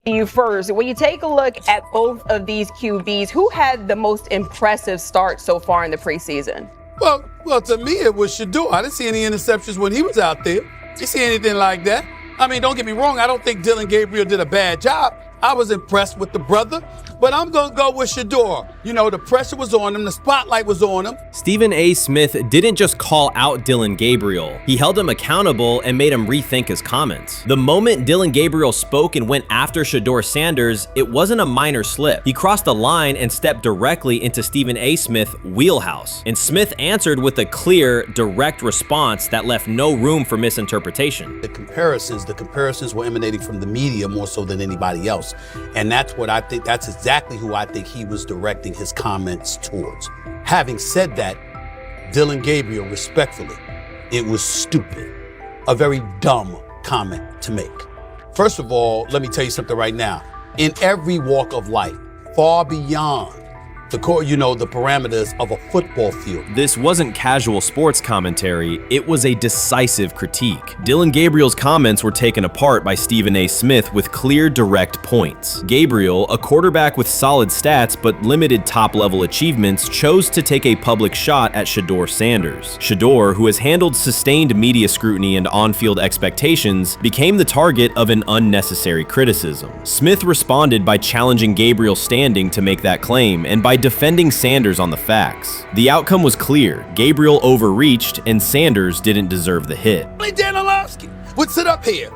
You first, when you take a look at both of these QBs, who had the most impressive start so far in the preseason? Well, to me, it was Shedeur. I didn't see any interceptions when he was out there. Did you see anything like that? I mean, don't get me wrong. I don't think Dillon Gabriel did a bad job. I was impressed with the brother, but I'm going to go with Shedeur. You know, the pressure was on him. The spotlight was on him. Stephen A. Smith didn't just call out Dillon Gabriel. He held him accountable and made him rethink his comments. The moment Dillon Gabriel spoke and went after Shedeur Sanders, it wasn't a minor slip. He crossed the line and stepped directly into Stephen A. Smith's wheelhouse. And Smith answered with a clear, direct response that left no room for misinterpretation. The comparisons were emanating from the media more so than anybody else. And that's what I think, that's exactly who I think he was directing his comments towards. Having said that, Dillon Gabriel, respectfully, it was stupid. A very dumb comment to make. First of all, let me tell you something right now. In every walk of life, far beyond the parameters of a football field. This wasn't casual sports commentary, it was a decisive critique. Dillon Gabriel's comments were taken apart by Stephen A. Smith with clear, direct points. Gabriel, a quarterback with solid stats but limited top-level achievements, chose to take a public shot at Shedeur Sanders. Shedeur, who has handled sustained media scrutiny and on-field expectations, became the target of an unnecessary criticism. Smith responded by challenging Gabriel's standing to make that claim, and by defending Sanders on the facts. The outcome was clear. Gabriel overreached, and Sanders didn't deserve the hit. Dan Orlovsky would sit up here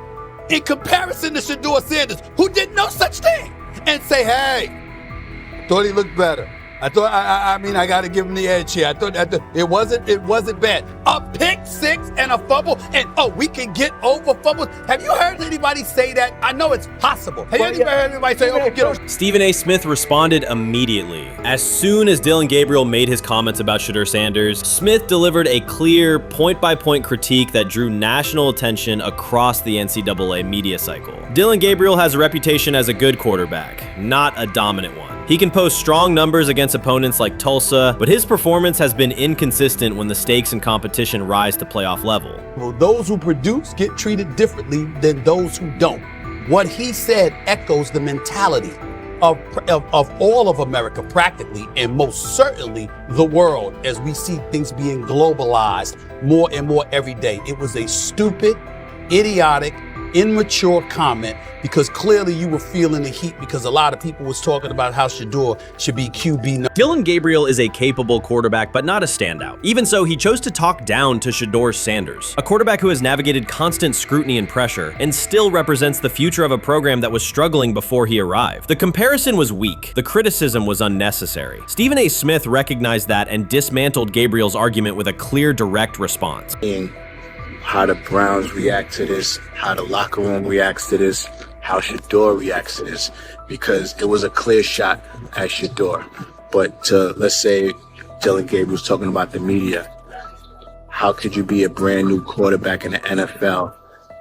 in comparison to Shedeur Sanders, who did no such thing, and say, hey, thought he looked better. I got to give him the edge here. I thought it wasn't bad. A pick six and a fumble, and we can get over fumbles. Have you heard anybody say that? I know it's possible. Have you ever heard anybody say, we get over? Stephen A. Smith responded immediately. As soon as Dillon Gabriel made his comments about Shedeur Sanders, Smith delivered a clear, point-by-point critique that drew national attention across the NCAA media cycle. Dillon Gabriel has a reputation as a good quarterback, not a dominant one. He can post strong numbers against opponents like Tulsa, but his performance has been inconsistent when the stakes and competition rise to playoff level. Well, those who produce get treated differently than those who don't. What he said echoes the mentality of all of America practically, and most certainly the world, as we see things being globalized more and more every day. It was a stupid, idiotic, immature comment, because clearly you were feeling the heat because a lot of people was talking about how Shedeur should be QB. Dillon Gabriel is a capable quarterback, but not a standout. Even so, he chose to talk down to Shedeur Sanders, a quarterback who has navigated constant scrutiny and pressure and still represents the future of a program that was struggling before he arrived. The comparison was weak. The criticism was unnecessary. Stephen A. Smith recognized that and dismantled Gabriel's argument with a clear, direct response. How the Browns react to this, how the locker room reacts to this, how Shedeur reacts to this, because it was a clear shot at Shedeur. But let's say Dillon Gabriel's talking about the media. How could you be a brand new quarterback in the NFL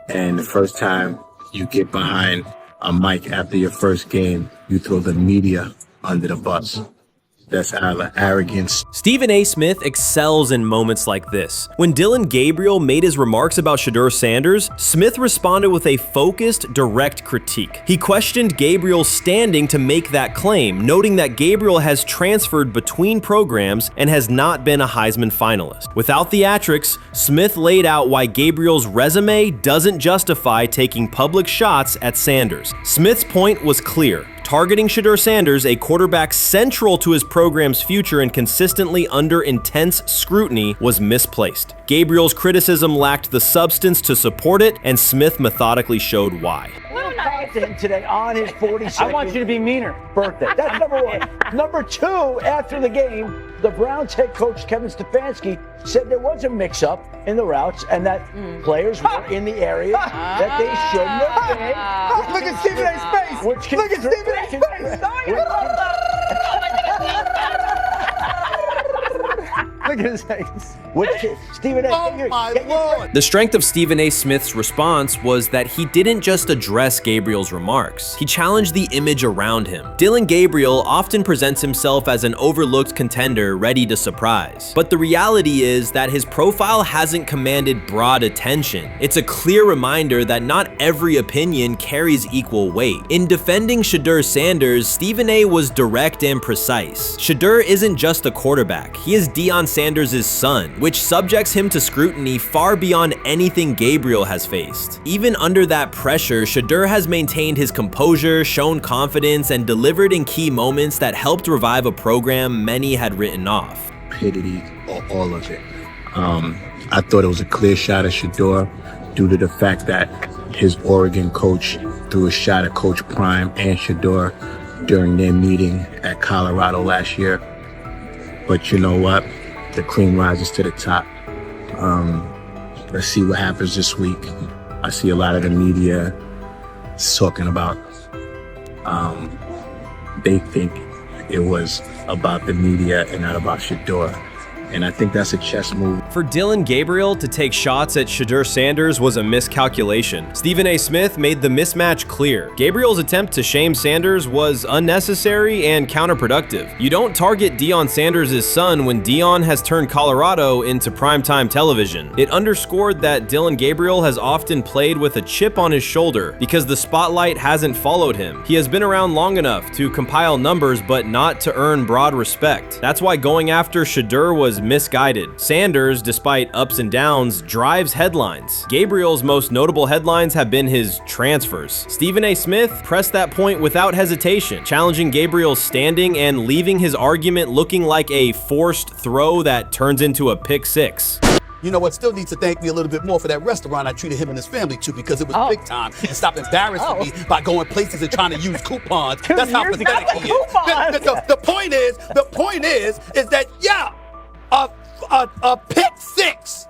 and the first time you get behind a mic after your first game, you throw the media under the bus? That's arrogance. Stephen A. Smith excels in moments like this. When Dillon Gabriel made his remarks about Shedeur Sanders, Smith responded with a focused, direct critique. He questioned Gabriel's standing to make that claim, noting that Gabriel has transferred between programs and has not been a Heisman finalist. Without theatrics, Smith laid out why Gabriel's resume doesn't justify taking public shots at Sanders. Smith's point was clear. Targeting Shedeur Sanders, a quarterback central to his program's future and consistently under intense scrutiny, was misplaced. Gabriel's criticism lacked the substance to support it, and Smith methodically showed why. Content today on his 42nd I want you to be meaner. Birthday. That's number one. Number two, after the game, the Browns head coach Kevin Stefanski said there was a mix-up in the routes and that players were in the area that they shouldn't have been. Look at Stephen A's face. Look at Stephen A's face. Look at Stephen A. Oh my Lord. The strength of Stephen A. Smith's response was that he didn't just address Gabriel's remarks. He challenged the image around him. Dillon Gabriel often presents himself as an overlooked contender ready to surprise. But the reality is that his profile hasn't commanded broad attention. It's a clear reminder that not every opinion carries equal weight. In defending Shedeur Sanders, Stephen A. was direct and precise. Shedeur isn't just a quarterback. He is Deion Sanders' son, which subjects him to scrutiny far beyond anything Gabriel has faced. Even under that pressure, Shedeur has maintained his composure, shown confidence, and delivered in key moments that helped revive a program many had written off. Stupidity, all of it. I thought it was a clear shot at Shedeur due to the fact that his Oregon coach threw a shot at Coach Prime and Shedeur during their meeting at Colorado last year. But you know what? The cream rises to the top. Let's see what happens this week. I see a lot of the media talking about they think it was about the media and not about Shedeur. And I think that's a chess move. For Dillon Gabriel to take shots at Shedeur Sanders was a miscalculation. Stephen A. Smith made the mismatch clear. Gabriel's attempt to shame Sanders was unnecessary and counterproductive. You don't target Deion Sanders' son when Deion has turned Colorado into primetime television. It underscored that Dillon Gabriel has often played with a chip on his shoulder because the spotlight hasn't followed him. He has been around long enough to compile numbers but not to earn broad respect. That's why going after Shedeur was misguided. Sanders, despite ups and downs, drives headlines. Gabriel's most notable headlines have been his transfers. Stephen A. Smith pressed that point without hesitation, challenging Gabriel's standing and leaving his argument looking like a forced throw that turns into a pick six. You know what? Still needs to thank me a little bit more for that restaurant I treated him and his family to, because it was big time, and stop embarrassing me by going places and trying to use coupons. That's how pathetic he is. The point is that a pick six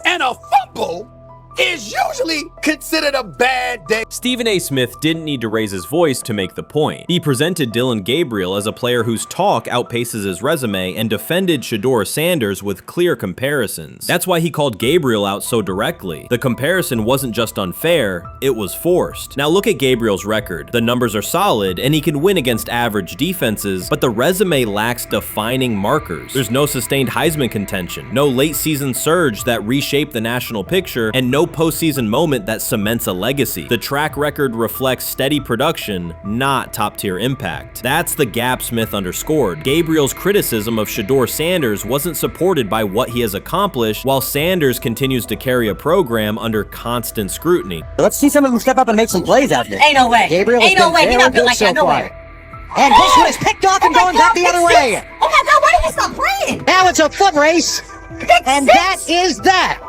and a fumble is usually considered a bad day. Stephen A. Smith didn't need to raise his voice to make the point. He presented Dillon Gabriel as a player whose talk outpaces his resume and defended Shedeur Sanders with clear comparisons. That's why he called Gabriel out so directly. The comparison wasn't just unfair, it was forced. Now look at Gabriel's record. The numbers are solid and he can win against average defenses, but the resume lacks defining markers. There's no sustained Heisman contention, no late season surge that reshaped the national picture, and no postseason moment that cements a legacy. The track record reflects steady production, not top-tier impact. That's the gap Smith underscored. Gabriel's criticism of Shedeur Sanders wasn't supported by what he has accomplished, while Sanders continues to carry a program under constant scrutiny. Let's see some of them step up and make some plays out there. Ain't no way. Gabriel Ain't no way. He's not built like that. No way. And this one is picked off and going back the other way. Oh my God, why did he stop playing? Now it's a foot race. And that is that.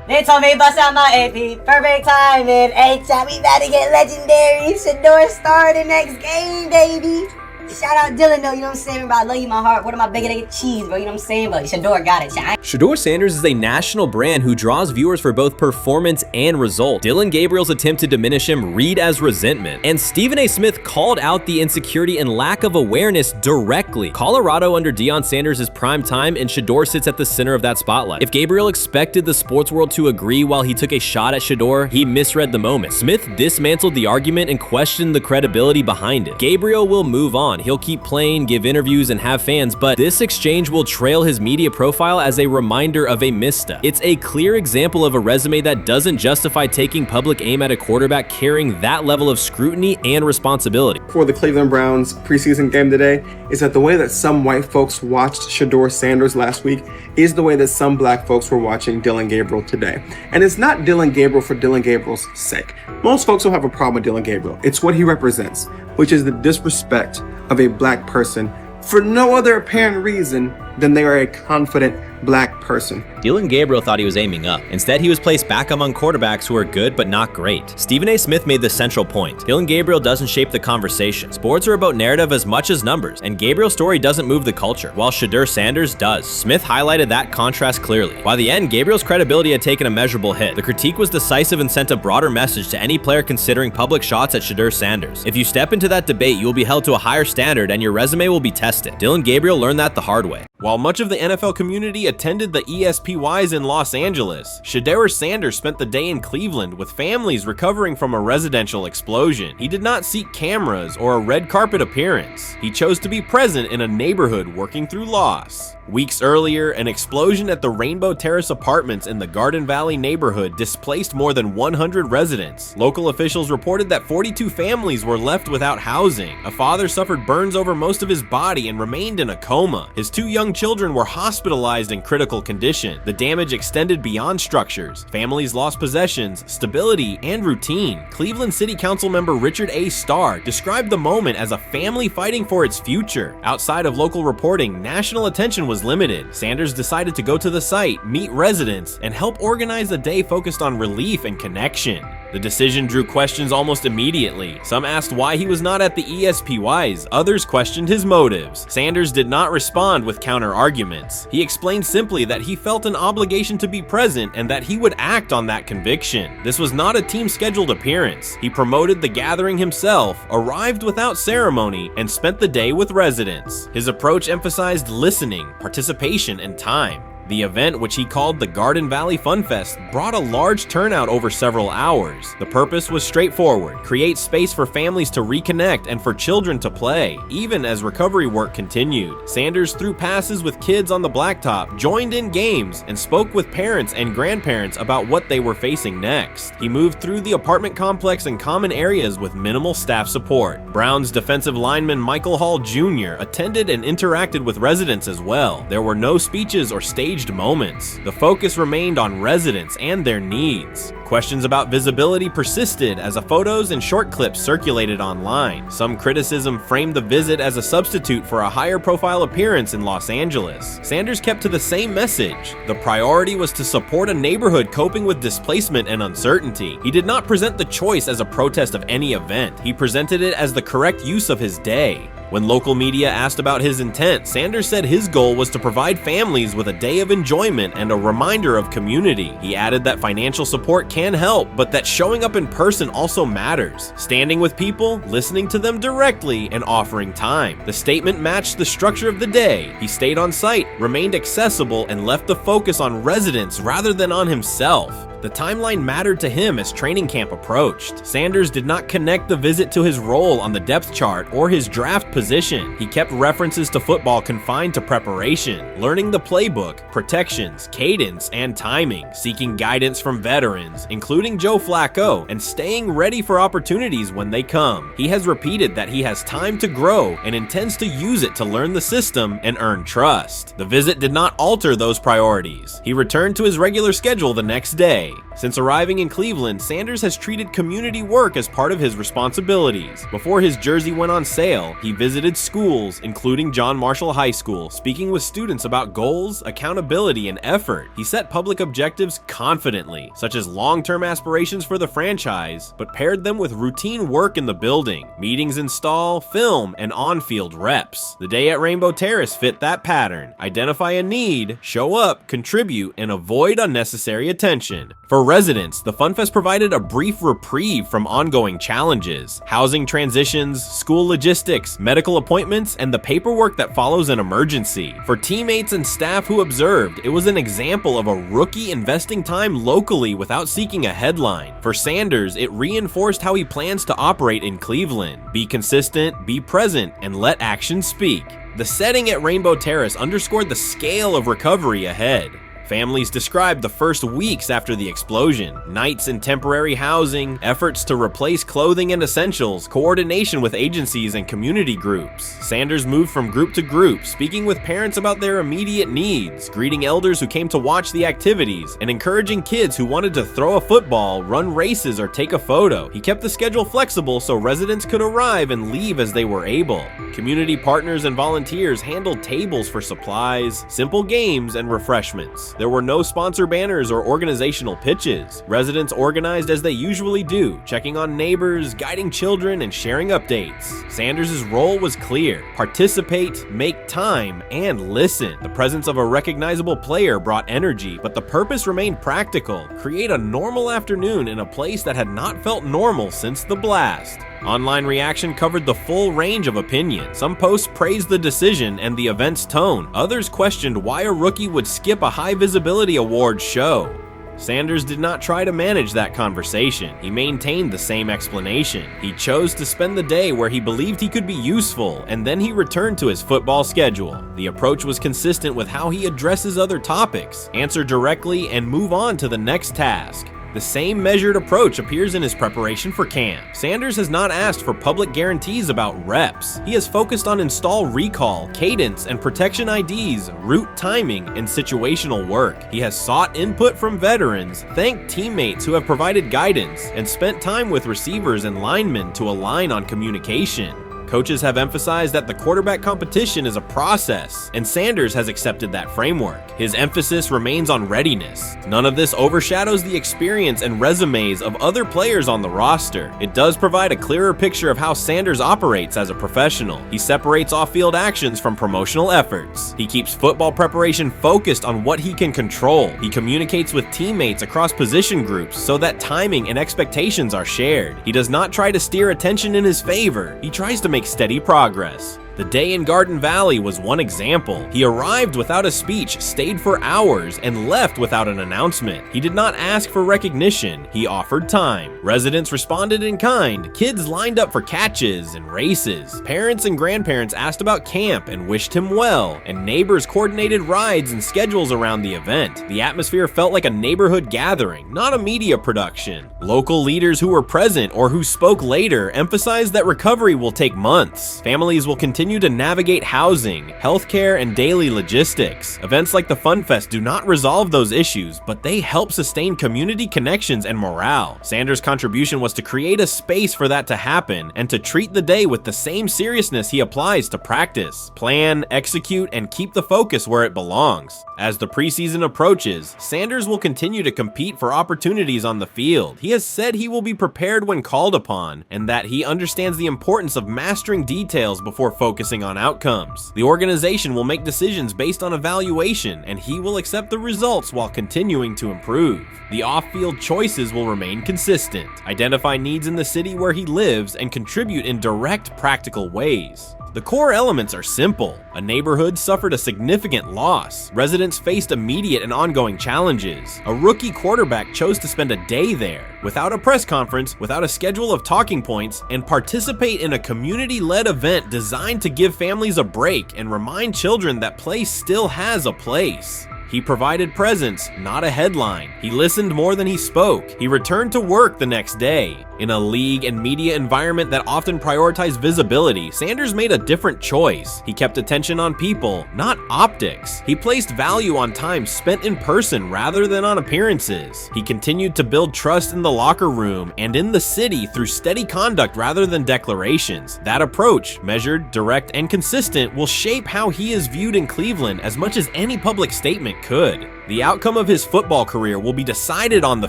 They told me bust out my AP, perfect timing. H-shot, we about to get legendary. Shedeur start the next game, baby. Shout out Dillon though, you know what I'm saying? Bro, I love you, my heart. What am I bigger than cheese, bro? You know what I'm saying? But Shedeur got it. Shedeur Sanders is a national brand who draws viewers for both performance and result. Dillon Gabriel's attempt to diminish him read as resentment. And Stephen A. Smith called out the insecurity and lack of awareness directly. Colorado under Deion Sanders is prime time, and Shedeur sits at the center of that spotlight. If Gabriel expected the sports world to agree while he took a shot at Shedeur, he misread the moment. Smith dismantled the argument and questioned the credibility behind it. Gabriel will move on. He'll keep playing, give interviews, and have fans, but this exchange will trail his media profile as a reminder of a misstep. It's a clear example of a resume that doesn't justify taking public aim at a quarterback carrying that level of scrutiny and responsibility. For the Cleveland Browns preseason game today is that the way that some white folks watched Shedeur Sanders last week is the way that some black folks were watching Dillon Gabriel today. And it's not Dillon Gabriel for Dillon Gabriel's sake. Most folks don't have a problem with Dillon Gabriel. It's what he represents, which is the disrespect of a black person for no other apparent reason than they are a confident black person. Dillon Gabriel thought he was aiming up. Instead, he was placed back among quarterbacks who are good but not great. Stephen A. Smith made the central point. Dillon Gabriel doesn't shape the conversation. Sports are about narrative as much as numbers, and Gabriel's story doesn't move the culture, while Shedeur Sanders does. Smith highlighted that contrast clearly. By the end, Gabriel's credibility had taken a measurable hit. The critique was decisive and sent a broader message to any player considering public shots at Shedeur Sanders. If you step into that debate, you will be held to a higher standard and your resume will be tested. Dillon Gabriel learned that the hard way. While much of the NFL community attended the ESPYs in Los Angeles, Shedeur Sanders spent the day in Cleveland with families recovering from a residential explosion. He did not seek cameras or a red carpet appearance. He chose to be present in a neighborhood working through loss. Weeks earlier, an explosion at the Rainbow Terrace apartments in the Garden Valley neighborhood displaced more than 100 residents. Local officials reported that 42 families were left without housing. A father suffered burns over most of his body and remained in a coma. His 2 young children were hospitalized in critical condition. The damage extended beyond structures. Families lost possessions, stability, and routine. Cleveland City Council member Richard A. Starr described the moment as a family fighting for its future. Outside of local reporting, national attention was limited. Sanders decided to go to the site, meet residents, and help organize a day focused on relief and connection. The decision drew questions almost immediately. Some asked why he was not at the ESPYs, others questioned his motives. Sanders did not respond with counter-arguments. He explained simply that he felt an obligation to be present and that he would act on that conviction. This was not a team-scheduled appearance. He promoted the gathering himself, arrived without ceremony, and spent the day with residents. His approach emphasized listening, participation, and time. The event, which he called the Garden Valley Fun Fest, brought a large turnout over several hours. The purpose was straightforward: create space for families to reconnect and for children to play, even as recovery work continued. Sanders threw passes with kids on the blacktop, joined in games, and spoke with parents and grandparents about what they were facing next. He moved through the apartment complex and common areas with minimal staff support. Browns defensive lineman Michael Hall Jr. attended and interacted with residents as well. There were no speeches or staged moments. The focus remained on residents and their needs. Questions about visibility persisted as photos and short clips circulated online. Some criticism framed the visit as a substitute for a higher profile appearance in Los Angeles. Sanders kept to the same message. The priority was to support a neighborhood coping with displacement and uncertainty. He did not present the choice as a protest of any event. He presented it as the correct use of his day. When local media asked about his intent, Sanders said his goal was to provide families with a day of enjoyment and a reminder of community. He added that financial support can help, but that showing up in person also matters. Standing with people, listening to them directly, and offering time. The statement matched the structure of the day. He stayed on site, remained accessible, and left the focus on residents rather than on himself. The timeline mattered to him as training camp approached. Sanders did not connect the visit to his role on the depth chart or his draft position. He kept references to football confined to preparation, learning the playbook, protections, cadence, and timing, seeking guidance from veterans, including Joe Flacco, and staying ready for opportunities when they come. He has repeated that he has time to grow and intends to use it to learn the system and earn trust. The visit did not alter those priorities. He returned to his regular schedule the next day. Since arriving in Cleveland, Sanders has treated community work as part of his responsibilities. Before his jersey went on sale, he visited schools, including John Marshall High School, speaking with students about goals, accountability, and effort. He set public objectives confidently, such as long-term aspirations for the franchise, but paired them with routine work in the building, meetings in stall, film, and on-field reps. The day at Rainbow Terrace fit that pattern. Identify a need, show up, contribute, and avoid unnecessary attention. For residents, the FunFest provided a brief reprieve from ongoing challenges: housing transitions, school logistics, medical appointments, and the paperwork that follows an emergency. For teammates and staff who observed, it was an example of a rookie investing time locally without seeking a headline. For Sanders, it reinforced how he plans to operate in Cleveland: be consistent, be present, and let actions speak. The setting at Rainbow Terrace underscored the scale of recovery ahead. Families described the first weeks after the explosion: nights in temporary housing, efforts to replace clothing and essentials, coordination with agencies and community groups. Sanders moved from group to group, speaking with parents about their immediate needs, greeting elders who came to watch the activities, and encouraging kids who wanted to throw a football, run races, or take a photo. He kept the schedule flexible so residents could arrive and leave as they were able. Community partners and volunteers handled tables for supplies, simple games, and refreshments. There were no sponsor banners or organizational pitches. Residents organized as they usually do, checking on neighbors, guiding children, and sharing updates. Sanders' role was clear: participate, make time, and listen. The presence of a recognizable player brought energy, but the purpose remained practical: create a normal afternoon in a place that had not felt normal since the blast. Online reaction covered the full range of opinion. Some posts praised the decision and the event's tone. Others questioned why a rookie would skip a high-visibility awards show. Sanders did not try to manage that conversation. He maintained the same explanation. He chose to spend the day where he believed he could be useful, and then he returned to his football schedule. The approach was consistent with how he addresses other topics: answer directly and move on to the next task. The same measured approach appears in his preparation for camp. Sanders has not asked for public guarantees about reps. He has focused on install recall, cadence, and protection IDs, route timing, and situational work. He has sought input from veterans, thanked teammates who have provided guidance, and spent time with receivers and linemen to align on communication. Coaches have emphasized that the quarterback competition is a process, and Sanders has accepted that framework. His emphasis remains on readiness. None of this overshadows the experience and resumes of other players on the roster. It does provide a clearer picture of how Sanders operates as a professional. He separates off-field actions from promotional efforts. He keeps football preparation focused on what he can control. He communicates with teammates across position groups so that timing and expectations are shared. He does not try to steer attention in his favor. He tries to make steady progress. The day in Garden Valley was one example. He arrived without a speech, stayed for hours, and left without an announcement. He did not ask for recognition. He offered time. Residents responded in kind. Kids lined up for catches and races. Parents and grandparents asked about camp and wished him well, and neighbors coordinated rides and schedules around the event. The atmosphere felt like a neighborhood gathering, not a media production. Local leaders who were present or who spoke later emphasized that recovery will take months. Families will continue to navigate housing, healthcare, and daily logistics. Events like the Fun Fest do not resolve those issues, but they help sustain community connections and morale. Sanders' contribution was to create a space for that to happen and to treat the day with the same seriousness he applies to practice, plan, execute, and keep the focus where it belongs. As the preseason approaches, Sanders will continue to compete for opportunities on the field. He has said he will be prepared when called upon, and that he understands the importance of mastering details before focusing on outcomes. The organization will make decisions based on evaluation, and he will accept the results while continuing to improve. The off-field choices will remain consistent, identify needs in the city where he lives, and contribute in direct, practical ways. The core elements are simple. A neighborhood suffered a significant loss. Residents faced immediate and ongoing challenges. A rookie quarterback chose to spend a day there, without a press conference, without a schedule of talking points, and participate in a community-led event designed to give families a break and remind children that play still has a place. He provided presence, not a headline. He listened more than he spoke. He returned to work the next day. In a league and media environment that often prioritize visibility, Sanders made a different choice. He kept attention on people, not optics. He placed value on time spent in person rather than on appearances. He continued to build trust in the locker room and in the city through steady conduct rather than declarations. That approach, measured, direct, and consistent, will shape how he is viewed in Cleveland as much as any public statement could. The outcome of his football career will be decided on the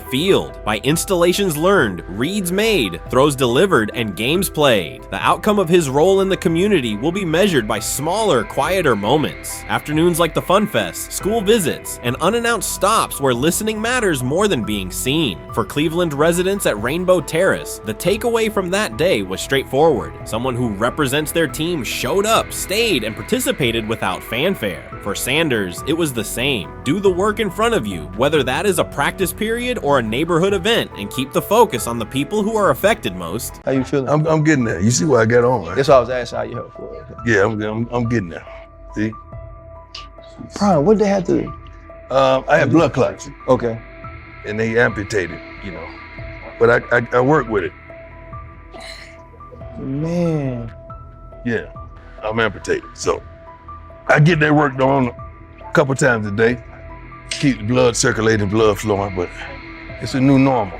field by installations learned, reads made, throws delivered, and games played. The outcome of his role in the community will be measured by smaller, quieter moments. Afternoons like the Fun Fest, school visits, and unannounced stops where listening matters more than being seen. For Cleveland residents at Rainbow Terrace, the takeaway from that day was straightforward. Someone who represents their team showed up, stayed, and participated without fanfare. For Sanders, it was the same. Do the work in front of you, whether that is a practice period or a neighborhood event, and keep the focus on the people who are affected most. How you feeling? I'm getting there. You see what I got on, right? That's why I was asking how you help for it. Yeah, I'm getting there. See? Brian, what they had to? I had blood clots. Okay. And they amputated, you know. But I work with it. Man. Yeah, I'm amputated. So I get that work done a couple times a day. Keep the blood circulating, blood flowing, but it's a new normal.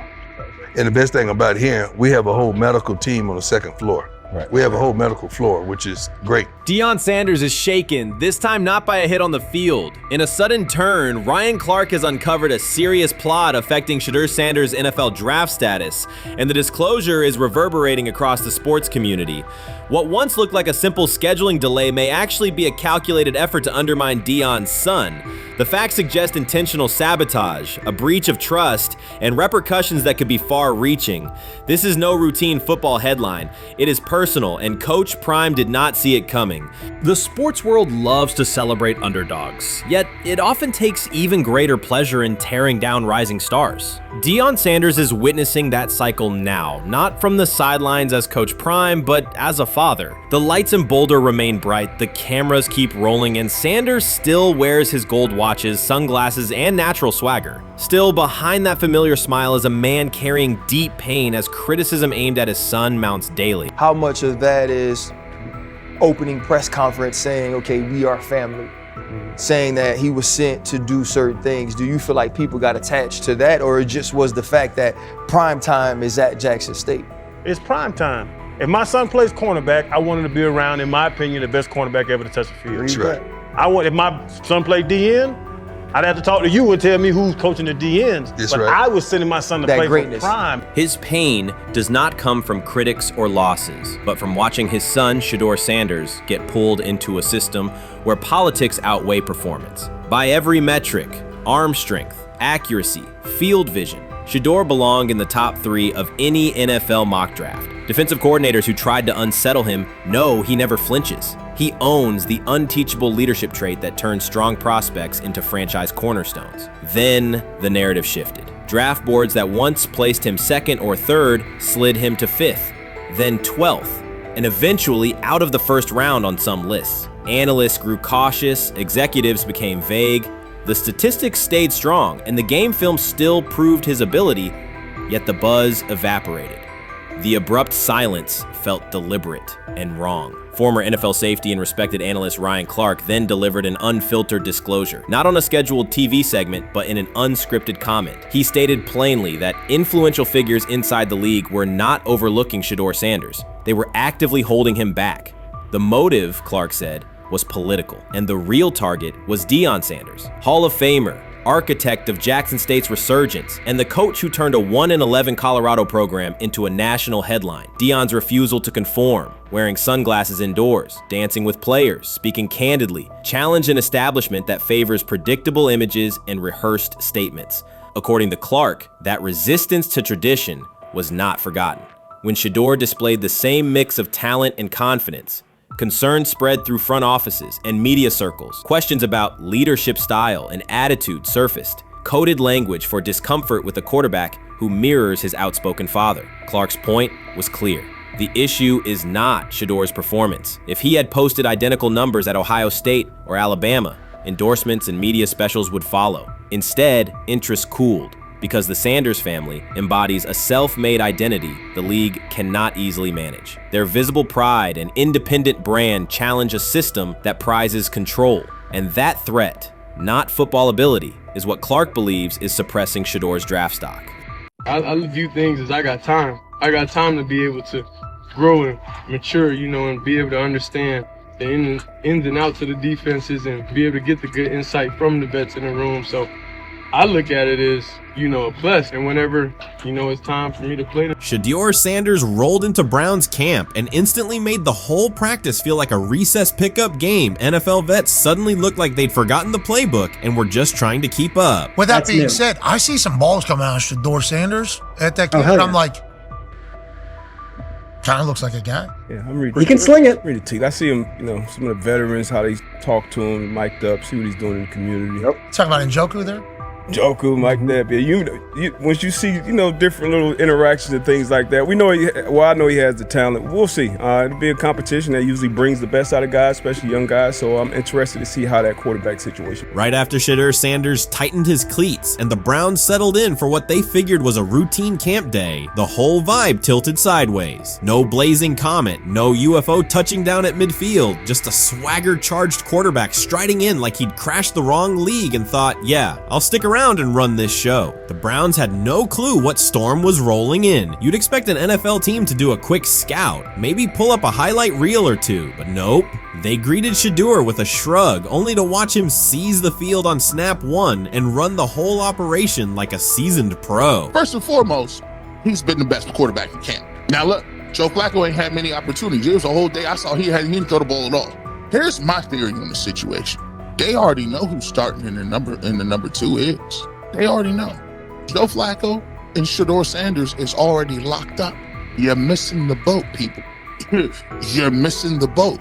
And the best thing about here, we have a whole medical team on the second floor. Right. We have a whole medical floor, which is great. Deion Sanders is shaken, this time not by a hit on the field. In a sudden turn, Ryan Clark has uncovered a serious plot affecting Shedeur Sanders' NFL draft status, and the disclosure is reverberating across the sports community. What once looked like a simple scheduling delay may actually be a calculated effort to undermine Deion's son. The facts suggest intentional sabotage, a breach of trust, and repercussions that could be far-reaching. This is no routine football headline. It is personal, and Coach Prime did not see it coming. The sports world loves to celebrate underdogs, yet it often takes even greater pleasure in tearing down rising stars. Deion Sanders is witnessing that cycle now, not from the sidelines as Coach Prime, but as a father. The lights in Boulder remain bright, the cameras keep rolling, and Sanders still wears his gold watches, sunglasses, and natural swagger. Still, behind that familiar smile is a man carrying deep pain as criticism aimed at his son mounts daily. How much of that is opening press conference saying, okay, we are family, saying that he was sent to do certain things? Do you feel like people got attached to that, or it just was the fact that prime time is at Jackson State? It's prime time. If my son plays cornerback, I want him to be around, in my opinion, the best cornerback ever to touch the field. That's right. If my son played DN, I'd have to talk to you and tell me who's coaching the DNs. That's but right. I was sending my son to play for prime. His pain does not come from critics or losses, but from watching his son, Shedeur Sanders, get pulled into a system where politics outweigh performance. By every metric, arm strength, accuracy, field vision, Shedeur belonged in the top 3 of any NFL mock draft. Defensive coordinators who tried to unsettle him know he never flinches. He owns the unteachable leadership trait that turns strong prospects into franchise cornerstones. Then the narrative shifted. Draft boards that once placed him 2nd or 3rd slid him to 5th, then 12th, and eventually out of the 1st round on some lists. Analysts grew cautious, executives became vague. The statistics stayed strong, and the game film still proved his ability, yet the buzz evaporated. The abrupt silence felt deliberate and wrong. Former NFL safety and respected analyst Ryan Clark then delivered an unfiltered disclosure, not on a scheduled TV segment, but in an unscripted comment. He stated plainly that influential figures inside the league were not overlooking Shedeur Sanders. They were actively holding him back. The motive, Clark said, was political, and the real target was Deion Sanders, Hall of Famer, architect of Jackson State's resurgence, and the coach who turned a 1-11 Colorado program into a national headline. Deion's refusal to conform, wearing sunglasses indoors, dancing with players, speaking candidly, challenged an establishment that favors predictable images and rehearsed statements. According to Clark, that resistance to tradition was not forgotten. When Shedeur displayed the same mix of talent and confidence, concern spread through front offices and media circles. Questions about leadership style and attitude surfaced. Coded language for discomfort with a quarterback who mirrors his outspoken father. Clark's point was clear. The issue is not Shedeur's performance. If he had posted identical numbers at Ohio State or Alabama, endorsements and media specials would follow. Instead, interest cooled, because the Sanders family embodies a self-made identity the league cannot easily manage. Their visible pride and independent brand challenge a system that prizes control. And that threat, not football ability, is what Clark believes is suppressing Shedeur's draft stock. I view things as I got time. I got time to be able to grow and mature, and be able to understand the ins and outs of the defenses and be able to get the good insight from the vets in the room. So I look at it as, a plus, and whenever, it's time for me to play. Shedeur Sanders rolled into Browns camp and instantly made the whole practice feel like a recess pickup game. NFL vets suddenly looked like they'd forgotten the playbook and were just trying to keep up. With that being said, I see some balls coming out of Shedeur Sanders at that camp, and I'm like, kind of looks like a guy. Yeah, I'm ready. He can sling it. Ready to. I see him, some of the veterans, how they talk to him, mic'd up, see what he's doing in the community. Yep. Talking about Njoku there? Njoku, Mike Knapp. Yeah, once you see, different little interactions and things like that, I know he has the talent. We'll see. It'll be a competition that usually brings the best out of guys, especially young guys. So I'm interested to see how that quarterback situation. Right after Shedeur Sanders tightened his cleats and the Browns settled in for what they figured was a routine camp day, the whole vibe tilted sideways. No blazing comet, no UFO touching down at midfield, just a swagger-charged quarterback striding in like he'd crashed the wrong league and thought, yeah, I'll stick around around and run this show. The Browns had no clue what storm was rolling in. You'd expect an NFL team to do a quick scout, maybe pull up a highlight reel or two, but nope. They greeted Shedeur with a shrug, only to watch him seize the field on snap one and run the whole operation like a seasoned pro. First and foremost, he's been the best quarterback in camp. Now look, Joe Flacco ain't had many opportunities. It was a whole day I saw he didn't throw the ball at all. Here's my theory on the situation. They already know who's starting in the number 2 is. They already know. Joe Flacco and Shedeur Sanders is already locked up. You're missing the boat, people. You're missing the boat.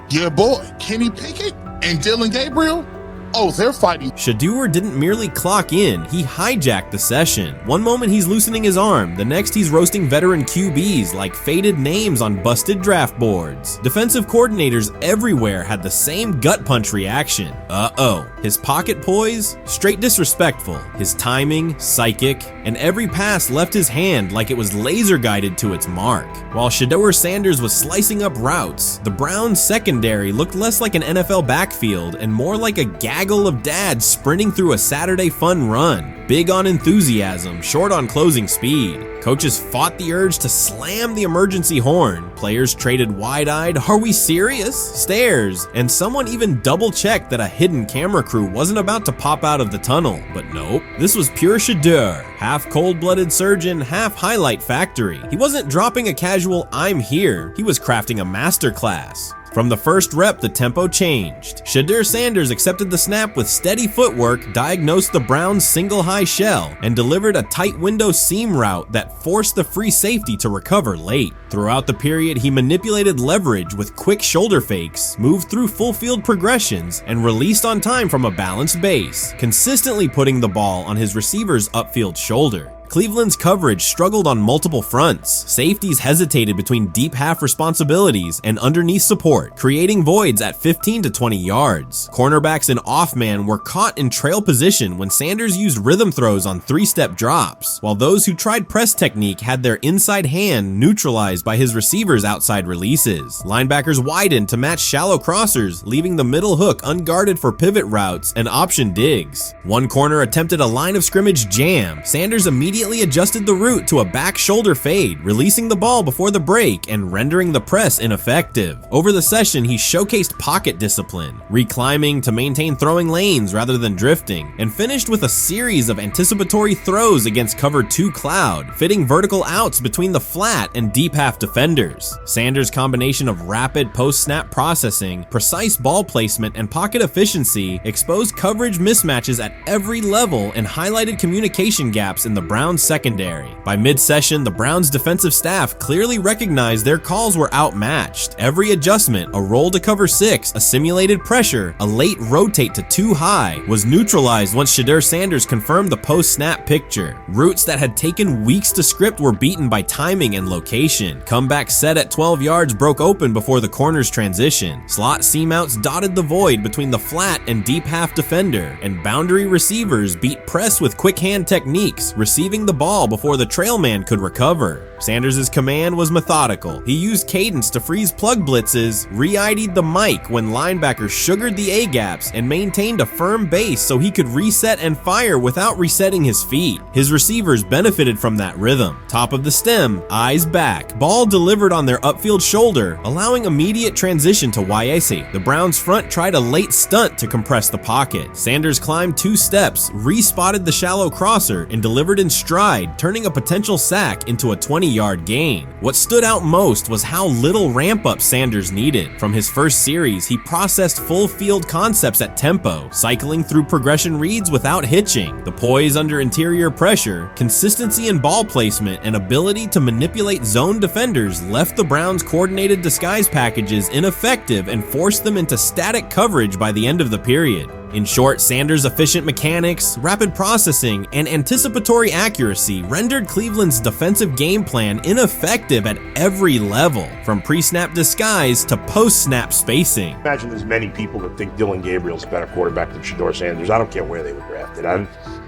Your boy, Kenny Pickett and Dillon Gabriel, oh, they're fighting. Shedeur didn't merely clock in, he hijacked the session. One moment he's loosening his arm, the next he's roasting veteran QBs like faded names on busted draft boards. Defensive coordinators everywhere had the same gut punch reaction. Uh-oh. His pocket poise? Straight disrespectful. His timing? Psychic. And every pass left his hand like it was laser guided to its mark. While Shedeur Sanders was slicing up routes, the Browns' secondary looked less like an NFL backfield and more like a gaggle of dads sprinting through a Saturday fun run. Big on enthusiasm, short on closing speed. Coaches fought the urge to slam the emergency horn. Players traded wide-eyed, "Are we serious?" stares, and someone even double-checked that a hidden camera crew wasn't about to pop out of the tunnel. But nope, this was pure Shedeur, half cold-blooded surgeon, half highlight factory. He wasn't dropping a casual "I'm here," he was crafting a masterclass. From the first rep, the tempo changed. Shedeur Sanders accepted the snap with steady footwork, diagnosed the Browns' single high shell, and delivered a tight window seam route that forced the free safety to recover late. Throughout the period, he manipulated leverage with quick shoulder fakes, moved through full field progressions, and released on time from a balanced base, consistently putting the ball on his receiver's upfield shoulder. Cleveland's coverage struggled on multiple fronts. Safeties hesitated between deep half responsibilities and underneath support, creating voids at 15 to 20 yards. Cornerbacks and off-man were caught in trail position when Sanders used rhythm throws on 3-step drops, while those who tried press technique had their inside hand neutralized by his receivers' outside releases. Linebackers widened to match shallow crossers, leaving the middle hook unguarded for pivot routes and option digs. One corner attempted a line of scrimmage jam. Sanders immediately adjusted the route to a back shoulder fade, releasing the ball before the break and rendering the press ineffective. Over the session, he showcased pocket discipline, reclimbing to maintain throwing lanes rather than drifting, and finished with a series of anticipatory throws against cover 2 cloud, fitting vertical outs between the flat and deep half defenders. Sanders' combination of rapid post-snap processing, precise ball placement, and pocket efficiency exposed coverage mismatches at every level and highlighted communication gaps in the Browns secondary. By mid-session, the Browns defensive staff clearly recognized their calls were outmatched. Every adjustment, a roll to cover 6, a simulated pressure, a late rotate to 2 high, was neutralized once Shedeur Sanders confirmed the post-snap picture. Routes that had taken weeks to script were beaten by timing and location. Comeback set at 12 yards broke open before the corner's transition. Slot seam-outs dotted the void between the flat and deep half defender, and boundary receivers beat press with quick hand techniques, receiving the ball before the trail man could recover. Sanders' command was methodical. He used cadence to freeze plug blitzes, re-ID'd the mic when linebackers sugared the A-gaps, and maintained a firm base so he could reset and fire without resetting his feet. His receivers benefited from that rhythm. Top of the stem, eyes back, ball delivered on their upfield shoulder, allowing immediate transition to YAC. The Browns front tried a late stunt to compress the pocket. Sanders climbed 2 steps, re-spotted the shallow crosser, and delivered in stride, turning a potential sack into a 20-yard gain. What stood out most was how little ramp-up Sanders needed. From his first series, he processed full-field concepts at tempo, cycling through progression reads without hitching. The poise under interior pressure, consistency in ball placement, and ability to manipulate zone defenders left the Browns' coordinated disguise packages ineffective and forced them into static coverage by the end of the period. In short, Sanders' efficient mechanics, rapid processing, and anticipatory accuracy rendered Cleveland's defensive game plan ineffective at every level, from pre-snap disguise to post-snap spacing. Imagine there's many people that think Dillon Gabriel's a better quarterback than Shedeur Sanders. I don't care where they were drafted.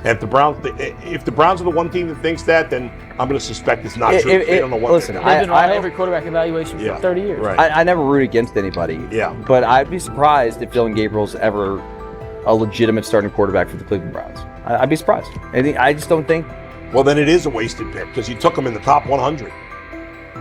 If the Browns are the one team that thinks that, then I'm going to suspect it's not true. They don't know what listen, they're I doing. every quarterback evaluation for 30 years. Right. I never root against anybody. Yeah. But I'd be surprised if Dillon Gabriel's ever a legitimate starting quarterback for the Cleveland Browns. I'd be surprised. I just don't think. Well, then it is a wasted pick because you took him in the top 100.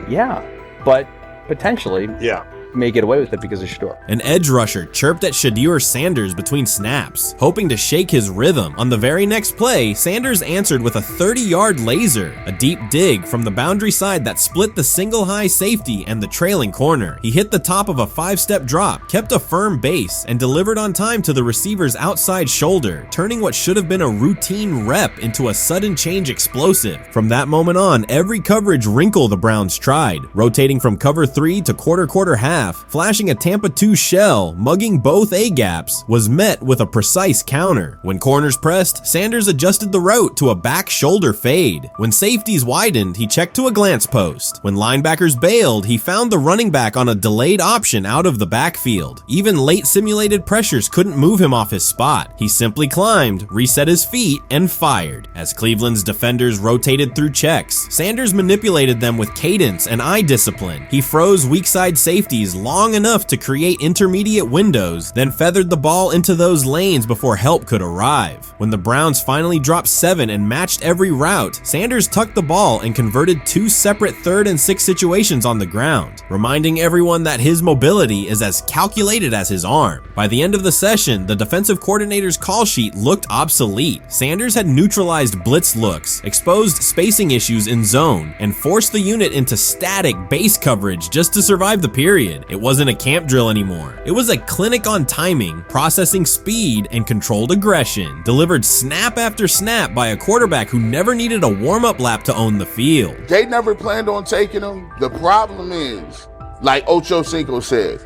Yeah, but potentially. Yeah. May get away with it because of Shedeur. An edge rusher chirped at Shedeur Sanders between snaps, hoping to shake his rhythm. On the very next play, Sanders answered with a 30-yard laser, a deep dig from the boundary side that split the single high safety and the trailing corner. He hit the top of a 5-step drop, kept a firm base, and delivered on time to the receiver's outside shoulder, turning what should have been a routine rep into a sudden change explosive. From that moment on, every coverage wrinkle the Browns tried, rotating from cover 3 to quarter half, flashing a Tampa 2 shell, mugging both A-gaps, was met with a precise counter. When corners pressed, Sanders adjusted the route to a back shoulder fade. When safeties widened, he checked to a glance post. When linebackers bailed, he found the running back on a delayed option out of the backfield. Even late simulated pressures couldn't move him off his spot. He simply climbed, reset his feet, and fired. As Cleveland's defenders rotated through checks, Sanders manipulated them with cadence and eye discipline. He froze weak side safeties long enough to create intermediate windows, then feathered the ball into those lanes before help could arrive. When the Browns finally dropped 7 and matched every route, Sanders tucked the ball and converted 2 separate 3rd and 6 situations on the ground, reminding everyone that his mobility is as calculated as his arm. By the end of the session, the defensive coordinator's call sheet looked obsolete. Sanders had neutralized blitz looks, exposed spacing issues in zone, and forced the unit into static base coverage just to survive the period. It wasn't a camp drill anymore. It was a clinic on timing, processing speed, and controlled aggression, delivered snap after snap by a quarterback who never needed a warm-up lap to own the field. They never planned on taking him. The problem is, like Ocho Cinco said,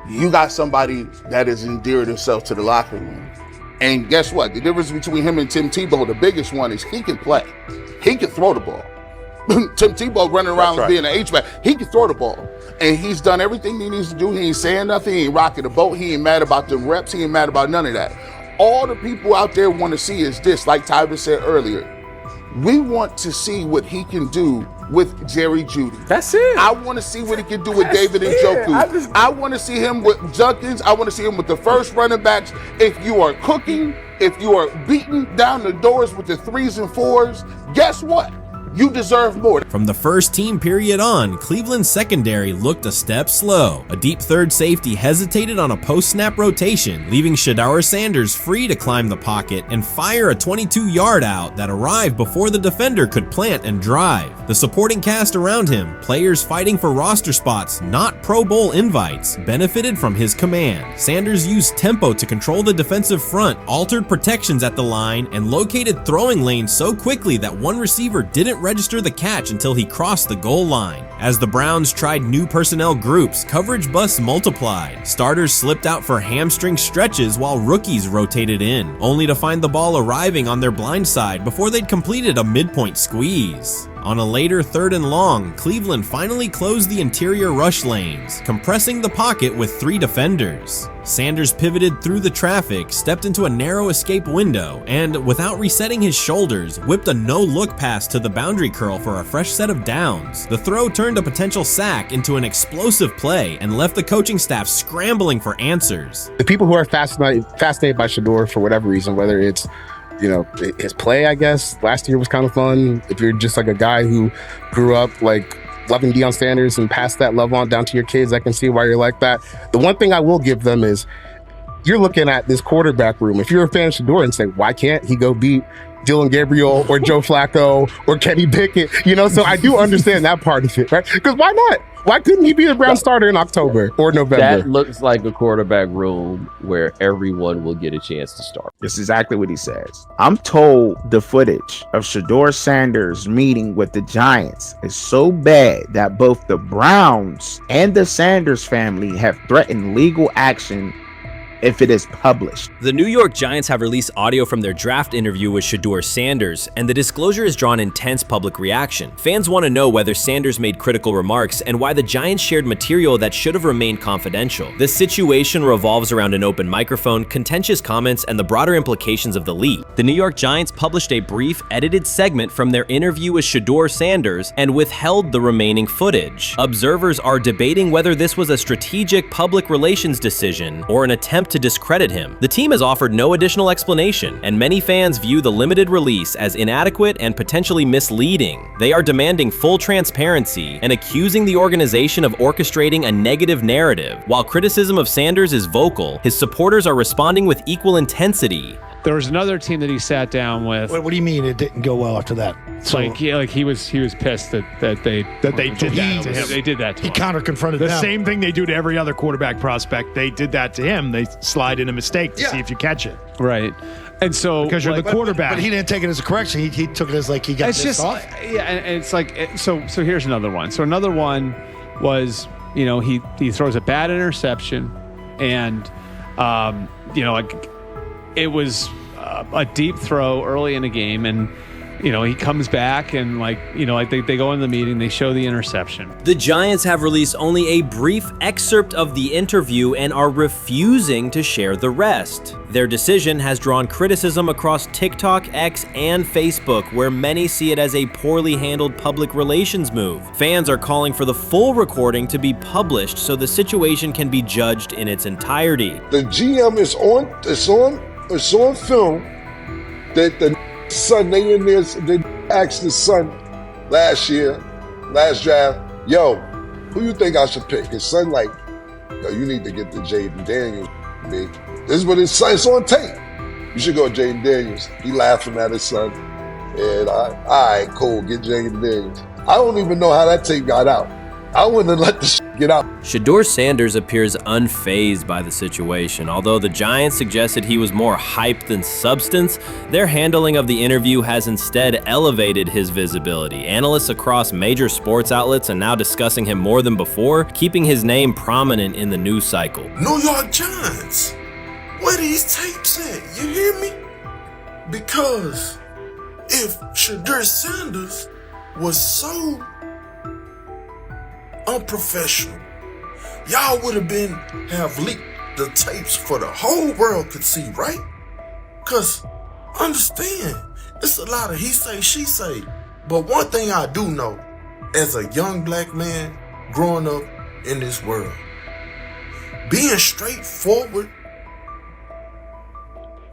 you got somebody that has endeared himself to the locker room. And guess what? The difference between him and Tim Tebow, the biggest one, is he can play. He can throw the ball. Tim Tebow running around being an H-back. He can throw the ball. And he's done everything he needs to do. He ain't saying nothing. He ain't rocking the boat. He ain't mad about the reps. He ain't mad about none of that. All the people out there want to see is this, like Tyler said earlier. We want to see what he can do with Jerry Jeudy. That's it. I want to see what he can do with David Njoku. I want to see him with Junkins. I want to see him with the first running backs. If you are cooking, if you are beating down the doors with the 3s and 4s, guess what? You deserve more. From the first team period on, Cleveland's secondary looked a step slow. A deep third safety hesitated on a post-snap rotation, leaving Shedeur Sanders free to climb the pocket and fire a 22-yard out that arrived before the defender could plant and drive. The supporting cast around him, players fighting for roster spots, not Pro Bowl invites, benefited from his command. Sanders used tempo to control the defensive front, altered protections at the line, and located throwing lanes so quickly that one receiver didn't register the catch until he crossed the goal line. As the Browns tried new personnel groups, coverage busts multiplied. Starters slipped out for hamstring stretches while rookies rotated in, only to find the ball arriving on their blind side before they'd completed a midpoint squeeze. On a later 3rd and long, Cleveland finally closed the interior rush lanes, compressing the pocket with 3 defenders. Sanders pivoted through the traffic, stepped into a narrow escape window, and, without resetting his shoulders, whipped a no-look pass to the boundary curl for a fresh set of downs. The throw turned a potential sack into an explosive play and left the coaching staff scrambling for answers. The people who are fascinated by Shedeur for whatever reason, whether it's his play, I guess, last year was kind of fun. If you're just like a guy who grew up like loving Deion Sanders and passed that love on down to your kids, I can see why you're like that. The one thing I will give them is you're looking at this quarterback room. If you're a fan of Shedeur and say, why can't he go beat Dylan Gabriel or Joe Flacco or Kenny Pickett? So I do understand that part of it, right? Because why not? Why couldn't he be the Brown starter in October or November? That looks like a quarterback room where everyone will get a chance to start. That's exactly what he says. I'm told the footage of Shedeur Sanders meeting with the Giants is so bad that both the Browns and the Sanders family have threatened legal action if it is published. The New York Giants have released audio from their draft interview with Shedeur Sanders, and the disclosure has drawn intense public reaction. Fans want to know whether Sanders made critical remarks and why the Giants shared material that should have remained confidential. The situation revolves around an open microphone, contentious comments, and the broader implications of the leak. The New York Giants published a brief, edited segment from their interview with Shedeur Sanders and withheld the remaining footage. Observers are debating whether this was a strategic public relations decision or an attempt attempt to discredit him. The team has offered no additional explanation, and many fans view the limited release as inadequate and potentially misleading. They are demanding full transparency and accusing the organization of orchestrating a negative narrative. While criticism of Sanders is vocal, his supporters are responding with equal intensity. There was another team that he sat down with. What do you mean it didn't go well after that? So, he was pissed that they did that to him. They did that to him. He counter-confronted the same thing they do to every other quarterback prospect. They did that to him. They slide in a mistake to see if you catch it. Right. And so because you're the quarterback. But he didn't take it as a correction. He took it as like he got pissed off. Yeah, and it's like so here's another one. So another one was, he throws a bad interception, and it was a deep throw early in the game, and he comes back and they go in the meeting, they show the interception. The Giants have released only a brief excerpt of the interview and are refusing to share the rest. Their decision has drawn criticism across TikTok, X, and Facebook, where many see it as a poorly handled public relations move. Fans are calling for the full recording to be published so the situation can be judged in its entirety. The GM is on film that the son, they asked the son last draft, yo, who you think I should pick? His son like, yo, you need to get the Jaden Daniels, big. This is what his son, it's on tape. You should go Jaden Daniels. He laughing at his son. And all right, cool, get Jaden Daniels. I don't even know how that tape got out. I wouldn't have let the get out. Shedeur Sanders appears unfazed by the situation. Although the Giants suggested he was more hype than substance, their handling of the interview has instead elevated his visibility. Analysts across major sports outlets are now discussing him more than before, keeping his name prominent in the news cycle. New York Giants, where these tapes at? You hear me? Because if Shedeur Sanders was so unprofessional, y'all would have leaked the tapes for the whole world could see, right? Cause understand, it's a lot of he say, she say. But one thing I do know, as a young black man growing up in this world, being straightforward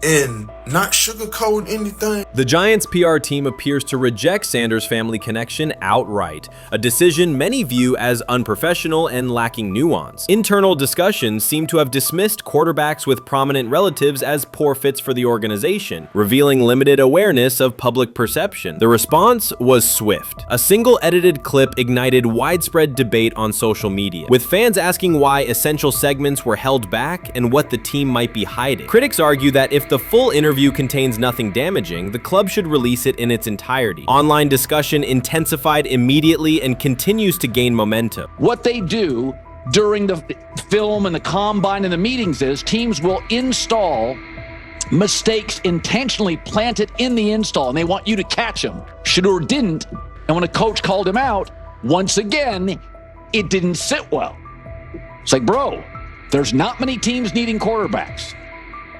and not sugarcoating anything. The Giants' PR team appears to reject Sanders' family connection outright, a decision many view as unprofessional and lacking nuance. Internal discussions seem to have dismissed quarterbacks with prominent relatives as poor fits for the organization, revealing limited awareness of public perception. The response was swift. A single edited clip ignited widespread debate on social media, with fans asking why essential segments were held back and what the team might be hiding. Critics argue that if the full interview contains nothing damaging, the club should release it in its entirety. Online discussion intensified immediately and continues to gain momentum. What they do during the film and the combine and the meetings is teams will install mistakes intentionally planted in the install, and they want you to catch them. Shedeur didn't, and when a coach called him out, once again, it didn't sit well. It's like, bro, there's not many teams needing quarterbacks,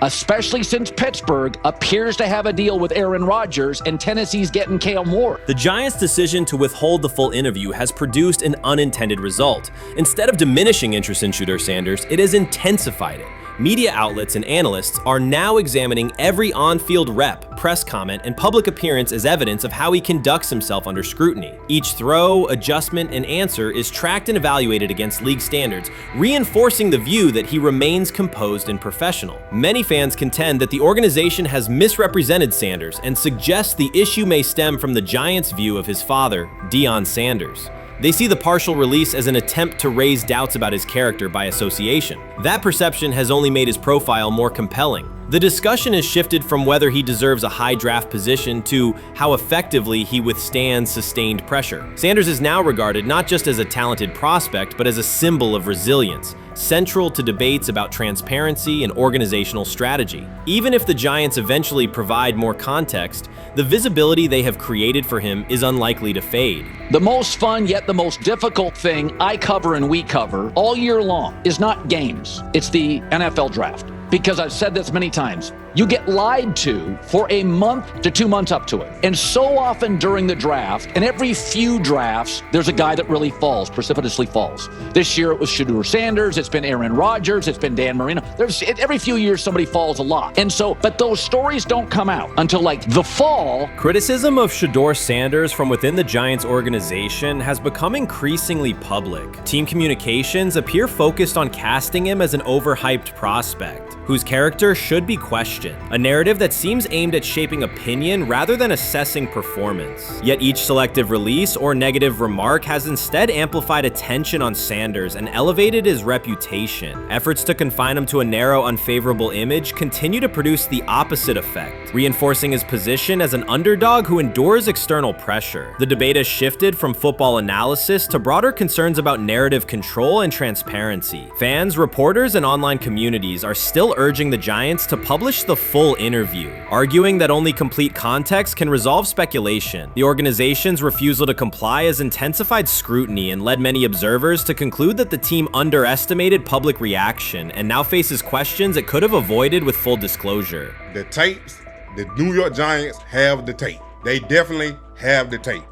especially since Pittsburgh appears to have a deal with Aaron Rodgers and Tennessee's getting Kale Moore. The Giants' decision to withhold the full interview has produced an unintended result. Instead of diminishing interest in Shedeur Sanders, it has intensified it. Media outlets and analysts are now examining every on-field rep, press comment, and public appearance as evidence of how he conducts himself under scrutiny. Each throw, adjustment, and answer is tracked and evaluated against league standards, reinforcing the view that he remains composed and professional. Many fans contend that the organization has misrepresented Sanders and suggest the issue may stem from the Giants' view of his father, Deion Sanders. They see the partial release as an attempt to raise doubts about his character by association. That perception has only made his profile more compelling. The discussion has shifted from whether he deserves a high draft position to how effectively he withstands sustained pressure. Sanders is now regarded not just as a talented prospect, but as a symbol of resilience, central to debates about transparency and organizational strategy. Even if the Giants eventually provide more context, the visibility they have created for him is unlikely to fade. The most fun yet the most difficult thing I cover and we cover all year long is not games. It's the NFL draft. Because I've said this many times, you get lied to for a month to 2 months up to it. And so often during the draft, and every few drafts, there's a guy that really falls, precipitously falls. This year it was Shedeur Sanders, it's been Aaron Rodgers, it's been Dan Marino. Every few years somebody falls a lot. And so, but those stories don't come out until like the fall. Criticism of Shedeur Sanders from within the Giants organization has become increasingly public. Team communications appear focused on casting him as an overhyped prospect, whose character should be questioned, a narrative that seems aimed at shaping opinion rather than assessing performance. Yet each selective release or negative remark has instead amplified attention on Sanders and elevated his reputation. Efforts to confine him to a narrow, unfavorable image continue to produce the opposite effect, reinforcing his position as an underdog who endures external pressure. The debate has shifted from football analysis to broader concerns about narrative control and transparency. Fans, reporters, and online communities are still urging the Giants to publish the full interview, arguing that only complete context can resolve speculation. The organization's refusal to comply has intensified scrutiny and led many observers to conclude that the team underestimated public reaction and now faces questions it could have avoided with full disclosure. The tapes, the New York Giants have the tape. They definitely have the tape.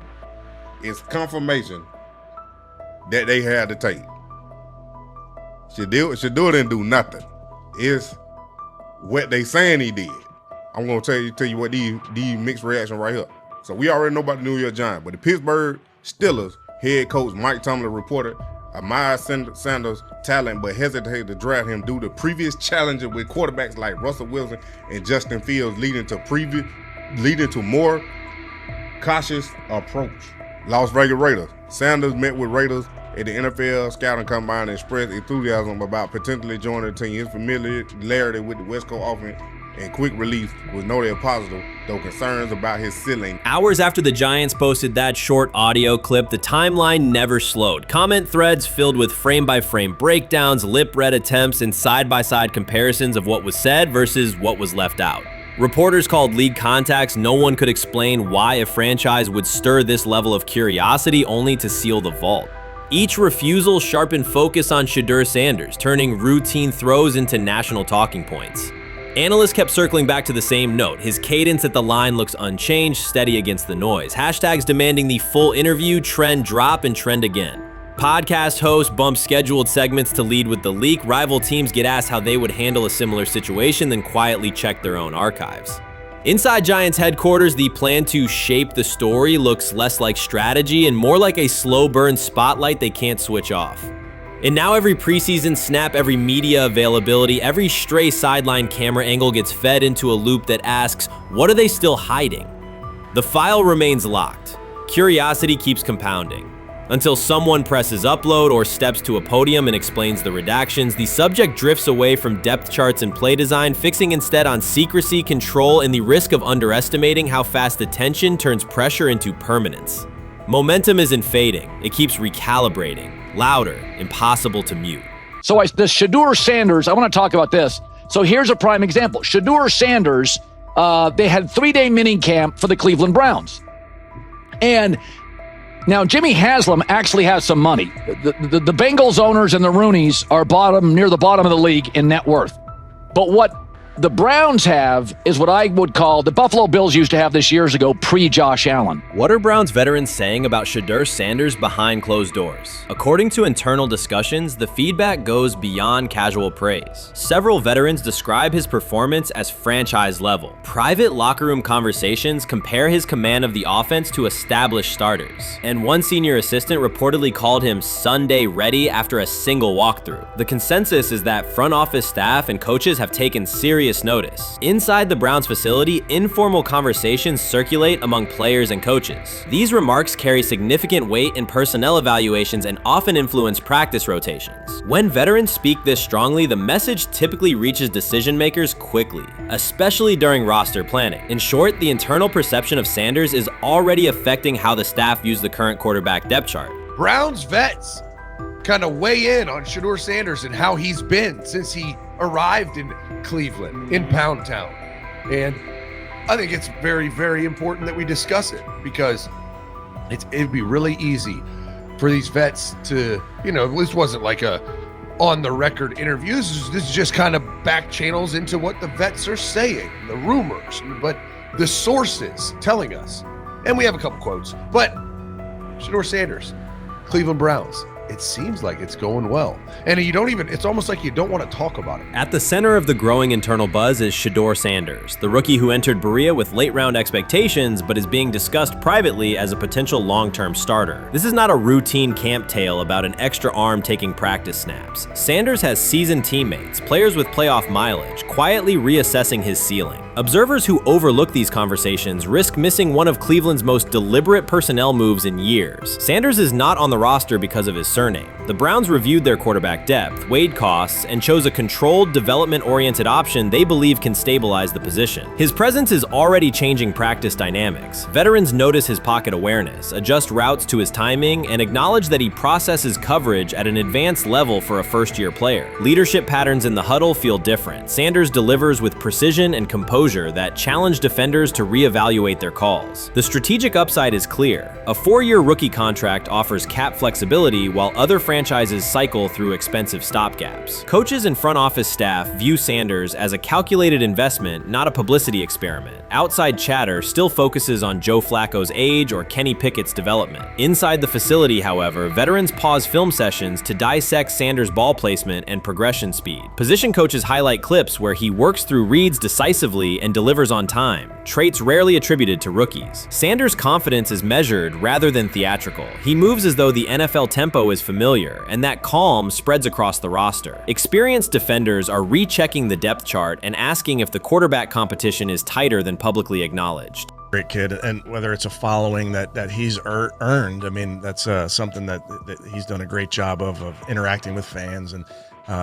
It's confirmation that they have the tape. Shedeur didn't do nothing. It's what they saying he did. I'm gonna tell you what these mixed reaction right here. So we already know about the New York Giants, but the Pittsburgh Steelers head coach Mike Tomlin reported admired Sanders' talent, but hesitated to draft him due to previous challenges with quarterbacks like Russell Wilson and Justin Fields, leading to more cautious approach. Las Vegas Raiders. Sanders met with Raiders at the NFL scouting combine and expressed enthusiasm about potentially joining the team. His familiarity with the West Coast offense and quick release was noted positive, though concerns about his ceiling. Hours after the Giants posted that short audio clip, the timeline never slowed. Comment threads filled with frame-by-frame breakdowns, lip-read attempts, and side-by-side comparisons of what was said versus what was left out. Reporters called league contacts. No one could explain why a franchise would stir this level of curiosity only to seal the vault. Each refusal sharpened focus on Shedeur Sanders, turning routine throws into national talking points. Analysts kept circling back to the same note. His cadence at the line looks unchanged, steady against the noise. Hashtags demanding the full interview, trend drop, and trend again. Podcast hosts bump scheduled segments to lead with the leak. Rival teams get asked how they would handle a similar situation, then quietly check their own archives. Inside Giants headquarters, the plan to shape the story looks less like strategy and more like a slow burn spotlight they can't switch off. And now every preseason snap, every media availability, every stray sideline camera angle gets fed into a loop that asks, what are they still hiding? The file remains locked. Curiosity keeps compounding. Until someone presses upload or steps to a podium and explains the redactions, the subject drifts away from depth charts and play design, fixing instead on secrecy, control, and the risk of underestimating how fast attention turns pressure into permanence. Momentum isn't fading, it keeps recalibrating, louder, impossible to mute. So the Shedeur Sanders, I want to talk about this. So here's a prime example. Shedeur Sanders, they had 3-day mini camp for the Cleveland Browns. And now, Jimmy Haslam actually has some money. The Bengals owners and the Rooneys are near the bottom of the league in net worth. But what the Browns have is what I would call the Buffalo Bills used to have this years ago, pre-Josh Allen. What are Browns veterans saying about Shedeur Sanders behind closed doors? According to internal discussions, the feedback goes beyond casual praise. Several veterans describe his performance as franchise level. Private locker room conversations compare his command of the offense to established starters. And one senior assistant reportedly called him Sunday ready after a single walkthrough. The consensus is that front office staff and coaches have taken serious notice. Inside the Browns facility, informal conversations circulate among players and coaches. These remarks carry significant weight in personnel evaluations and often influence practice rotations. When veterans speak this strongly, the message typically reaches decision makers quickly, especially during roster planning. In short, the internal perception of Sanders is already affecting how the staff views the current quarterback depth chart. Browns vets kind of weigh in on Shedeur Sanders and how he's been since he arrived in Cleveland, in Pound Town. And I think it's very, very important that we discuss it, because it'd be really easy for these vets to, this wasn't like a on the record interviews. This is just kind of back channels into what the vets are saying, the rumors, but the sources telling us. And we have a couple quotes, but Shedeur Sanders, Cleveland Browns, it seems like it's going well. And it's almost like you don't want to talk about it. At the center of the growing internal buzz is Shedeur Sanders, the rookie who entered Berea with late-round expectations but is being discussed privately as a potential long-term starter. This is not a routine camp tale about an extra arm taking practice snaps. Sanders has seasoned teammates, players with playoff mileage, quietly reassessing his ceiling. Observers who overlook these conversations risk missing one of Cleveland's most deliberate personnel moves in years. Sanders is not on the roster because of his surname. The Browns reviewed their quarterback depth, weighed costs, and chose a controlled, development-oriented option they believe can stabilize the position. His presence is already changing practice dynamics. Veterans notice his pocket awareness, adjust routes to his timing, and acknowledge that he processes coverage at an advanced level for a first-year player. Leadership patterns in the huddle feel different. Sanders delivers with precision and composure that challenge defenders to reevaluate their calls. The strategic upside is clear. A 4-year rookie contract offers cap flexibility while other franchises cycle through expensive stopgaps. Coaches and front office staff view Sanders as a calculated investment, not a publicity experiment. Outside chatter still focuses on Joe Flacco's age or Kenny Pickett's development. Inside the facility, however, veterans pause film sessions to dissect Sanders' ball placement and progression speed. Position coaches highlight clips where he works through reads decisively and delivers on time, traits rarely attributed to rookies. Sanders' confidence is measured rather than theatrical. He moves as though the NFL tempo is familiar, and that calm spreads across the roster. Experienced defenders are rechecking the depth chart and asking if the quarterback competition is tighter than publicly acknowledged. Great kid, and whether it's a following that he's earned, I mean, that's something that he's done a great job of interacting with fans, and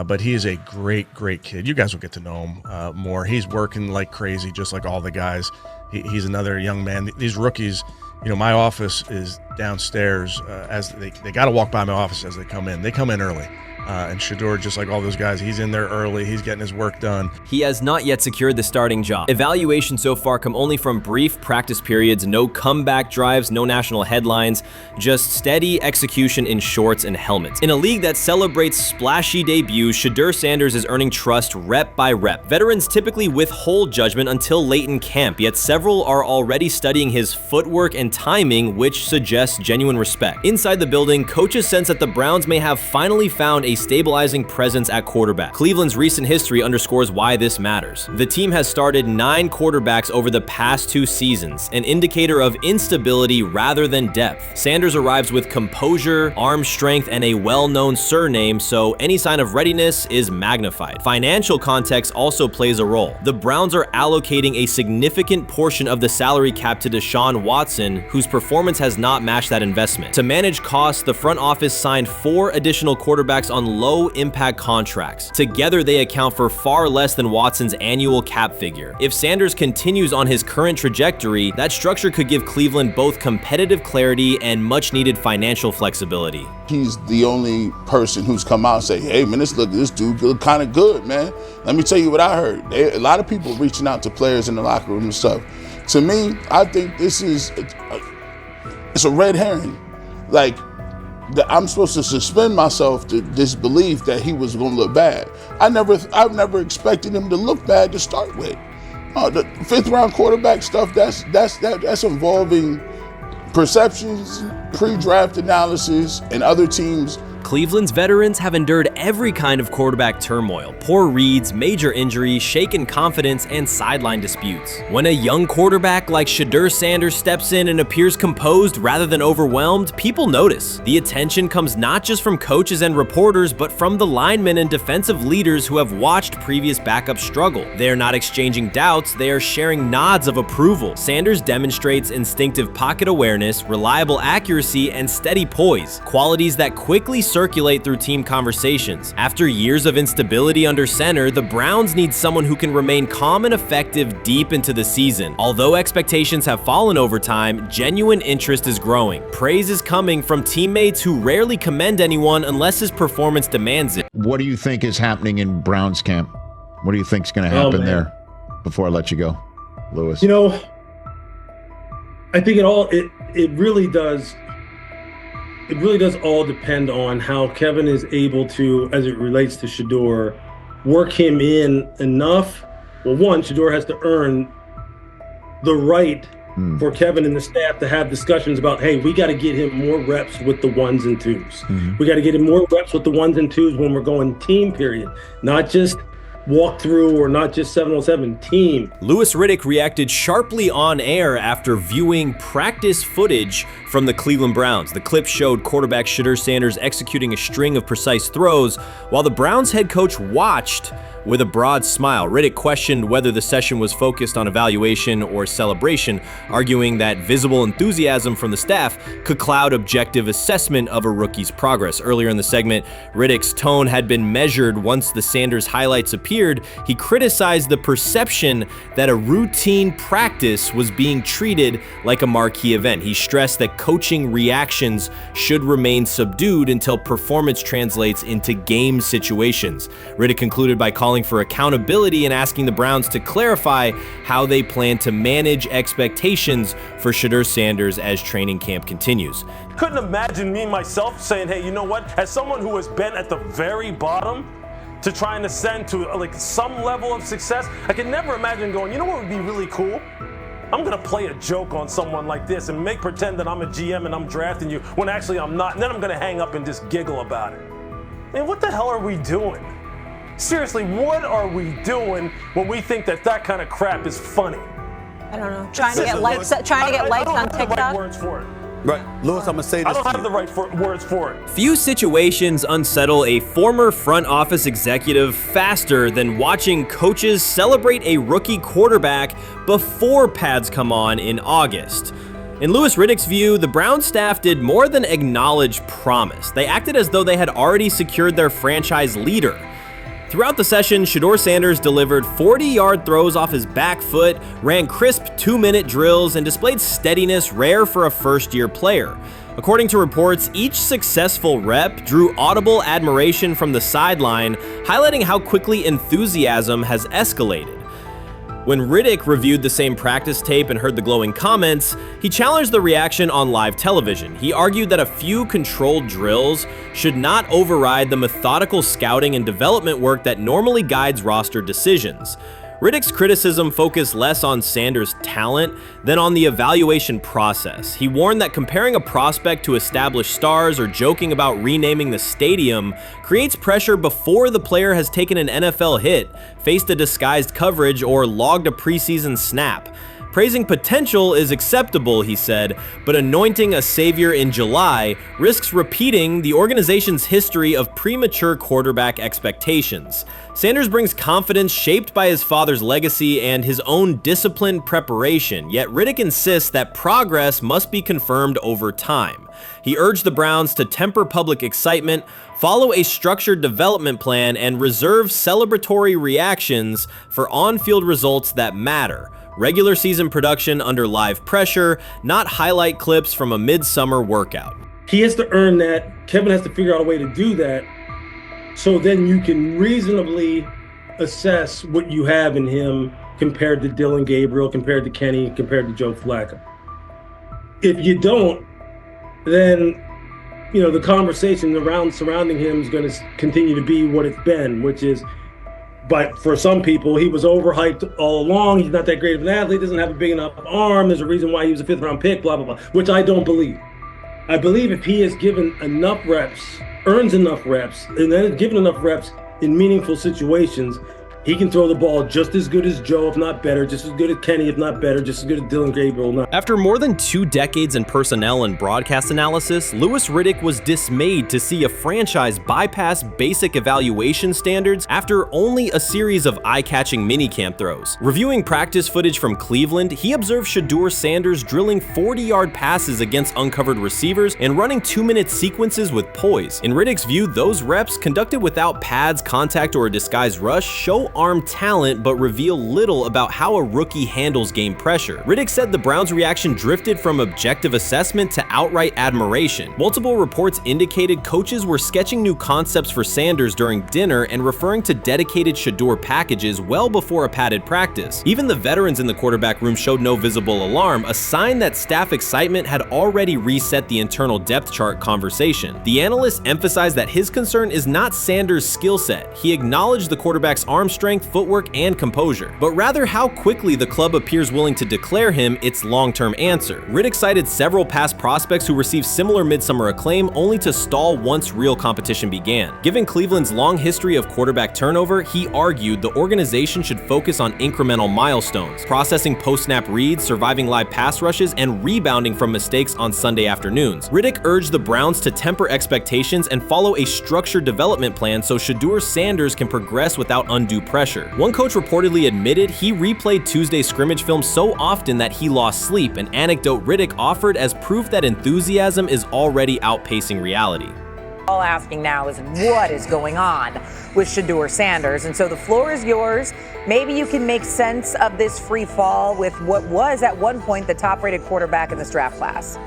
but he is a great kid. You guys will get to know him more. He's working like crazy, just like all the guys. He's another young man. These rookies, my office is downstairs. As they got to walk by my office as they come in. They come in early. And Shedeur, just like all those guys, he's in there early. He's getting his work done. He has not yet secured the starting job. Evaluations so far come only from brief practice periods, no comeback drives, no national headlines, just steady execution in shorts and helmets. In a league that celebrates splashy debuts, Shedeur Sanders is earning trust rep by rep. Veterans typically withhold judgment until late in camp, yet several are already studying his footwork and timing, which suggests genuine respect. Inside the building, coaches sense that the Browns may have finally found a stabilizing presence at quarterback. Cleveland's recent history underscores why this matters. The team has started 9 quarterbacks over the past 2 seasons, an indicator of instability rather than depth. Sanders arrives with composure, arm strength, and a well-known surname, so any sign of readiness is magnified. Financial context also plays a role. The Browns are allocating a significant portion of the salary cap to Deshaun Watson, whose performance has not matched that investment. To manage costs, the front office signed 4 additional quarterbacks on low-impact contracts. Together, they account for far less than Watson's annual cap figure. If Sanders continues on his current trajectory, that structure could give Cleveland both competitive clarity and much-needed financial flexibility. He's the only person who's come out and say, hey, man, this dude look kind of good, man. Let me tell you what I heard. A lot of people reaching out to players in the locker room and stuff. To me, I think this is it's a red herring. Like, I'm supposed to suspend myself to disbelief that he was going to look bad. I've never expected him to look bad to start with. The 5th round quarterback stuff, that's involving perceptions, pre-draft analysis, and other teams. Cleveland's veterans have endured every kind of quarterback turmoil, poor reads, major injuries, shaken confidence, and sideline disputes. When a young quarterback like Shedeur Sanders steps in and appears composed rather than overwhelmed, people notice. The attention comes not just from coaches and reporters, but from the linemen and defensive leaders who have watched previous backups struggle. They are not exchanging doubts, they are sharing nods of approval. Sanders demonstrates instinctive pocket awareness, reliable accuracy, and steady poise, qualities that quickly circulate through team conversations. After years of instability under center, the Browns need someone who can remain calm and effective deep into the season. Although expectations have fallen over time, genuine interest is growing. Praise is coming from teammates who rarely commend anyone unless his performance demands it. What do you think is happening in Browns camp? What do you think is going to happen there before I let you go, Lewis? I think it really does it really does all depend on how Kevin is able to, as it relates to Shedeur, work him in enough. Well, one, Shedeur has to earn the right for Kevin and the staff to have discussions about, hey, we got to get him more reps with the ones and twos. We got to get him more reps with the ones and twos when we're going team period, not just walk through or not just 7-on-7 team. Louis Riddick reacted sharply on air after viewing practice footage from the Cleveland Browns. The clip showed quarterback Shedeur Sanders executing a string of precise throws while the Browns head coach watched with a broad smile. Riddick questioned whether the session was focused on evaluation or celebration, arguing that visible enthusiasm from the staff could cloud objective assessment of a rookie's progress. Earlier in the segment, Riddick's tone had been measured once the Sanders highlights appeared. He criticized the perception that a routine practice was being treated like a marquee event. He stressed that coaching reactions should remain subdued until performance translates into game situations. Riddick concluded by calling for accountability and asking the Browns to clarify how they plan to manage expectations for Shedeur Sanders as training camp continues. Couldn't imagine me myself saying, hey, you know what, as someone who has been at the very bottom to try and ascend to like some level of success, I could never imagine going, you know what would be really cool? I'm gonna play a joke on someone like this and make pretend that I'm a GM and I'm drafting you when actually I'm not, and then I'm gonna hang up and just giggle about it. Man, what the hell are we doing? Seriously, what are we doing when we think that that kind of crap is funny? I don't know. Trying to get likes on TikTok. I don't have the right words for it. Right, Louis, I'm gonna say this. I don't have the right words for it. Few situations unsettle a former front office executive faster than watching coaches celebrate a rookie quarterback before pads come on in August. In Louis Riddick's view, the Browns staff did more than acknowledge promise. They acted as though they had already secured their franchise leader. Throughout the session, Shedeur Sanders delivered 40-yard throws off his back foot, ran crisp 2-minute drills, and displayed steadiness rare for a first-year player. According to reports, each successful rep drew audible admiration from the sideline, highlighting how quickly enthusiasm has escalated. When Riddick reviewed the same practice tape and heard the glowing comments, he challenged the reaction on live television. He argued that a few controlled drills should not override the methodical scouting and development work that normally guides roster decisions. Riddick's criticism focused less on Sanders' talent than on the evaluation process. He warned that comparing a prospect to established stars or joking about renaming the stadium creates pressure before the player has taken an NFL hit, faced a disguised coverage, or logged a preseason snap. Praising potential is acceptable, he said, but anointing a savior in July risks repeating the organization's history of premature quarterback expectations. Sanders brings confidence shaped by his father's legacy and his own disciplined preparation, yet Riddick insists that progress must be confirmed over time. He urged the Browns to temper public excitement, follow a structured development plan, and reserve celebratory reactions for on-field results that matter. Regular season production under live pressure, not highlight clips from a midsummer workout. He has to earn that. Kevin has to figure out a way to do that. So then you can reasonably assess what you have in him compared to Dillon Gabriel, compared to Kenny, compared to Joe Flacco. If you don't, then the conversation surrounding him is going to continue to be what it's been, which is, but for some people, he was overhyped all along. He's not that great of an athlete, doesn't have a big enough arm. There's a reason why he was a 5th-round pick, blah, blah, blah, which I don't believe. I believe if he is given enough reps, earns enough reps, and then is given enough reps in meaningful situations, he can throw the ball just as good as Joe, if not better, just as good as Kenny, if not better, just as good as Dillon Gabriel. After more than 2 decades in personnel and broadcast analysis, Louis Riddick was dismayed to see a franchise bypass basic evaluation standards after only a series of eye-catching minicamp throws. Reviewing practice footage from Cleveland, he observed Shedeur Sanders drilling 40-yard passes against uncovered receivers and running 2-minute sequences with poise. In Riddick's view, those reps, conducted without pads, contact, or a disguised rush, show arm talent but reveal little about how a rookie handles game pressure. Riddick said the Browns' reaction drifted from objective assessment to outright admiration. Multiple reports indicated coaches were sketching new concepts for Sanders during dinner and referring to dedicated Shedeur packages well before a padded practice. Even the veterans in the quarterback room showed no visible alarm, a sign that staff excitement had already reset the internal depth chart conversation. The analyst emphasized that his concern is not Sanders' skill set. He acknowledged the quarterback's arm strength, footwork, and composure, but rather how quickly the club appears willing to declare him its long-term answer. Riddick cited several past prospects who received similar midsummer acclaim only to stall once real competition began. Given Cleveland's long history of quarterback turnover, he argued the organization should focus on incremental milestones, processing post-snap reads, surviving live pass rushes, and rebounding from mistakes on Sunday afternoons. Riddick urged the Browns to temper expectations and follow a structured development plan so Shedeur Sanders can progress without undue pressure. One coach reportedly admitted he replayed Tuesday's scrimmage film so often that he lost sleep, an anecdote Riddick offered as proof that enthusiasm is already outpacing reality. All asking now is what is going on with Shedeur Sanders, and so the floor is yours. Maybe you can make sense of this free fall with what was at one point the top-rated quarterback in this draft class.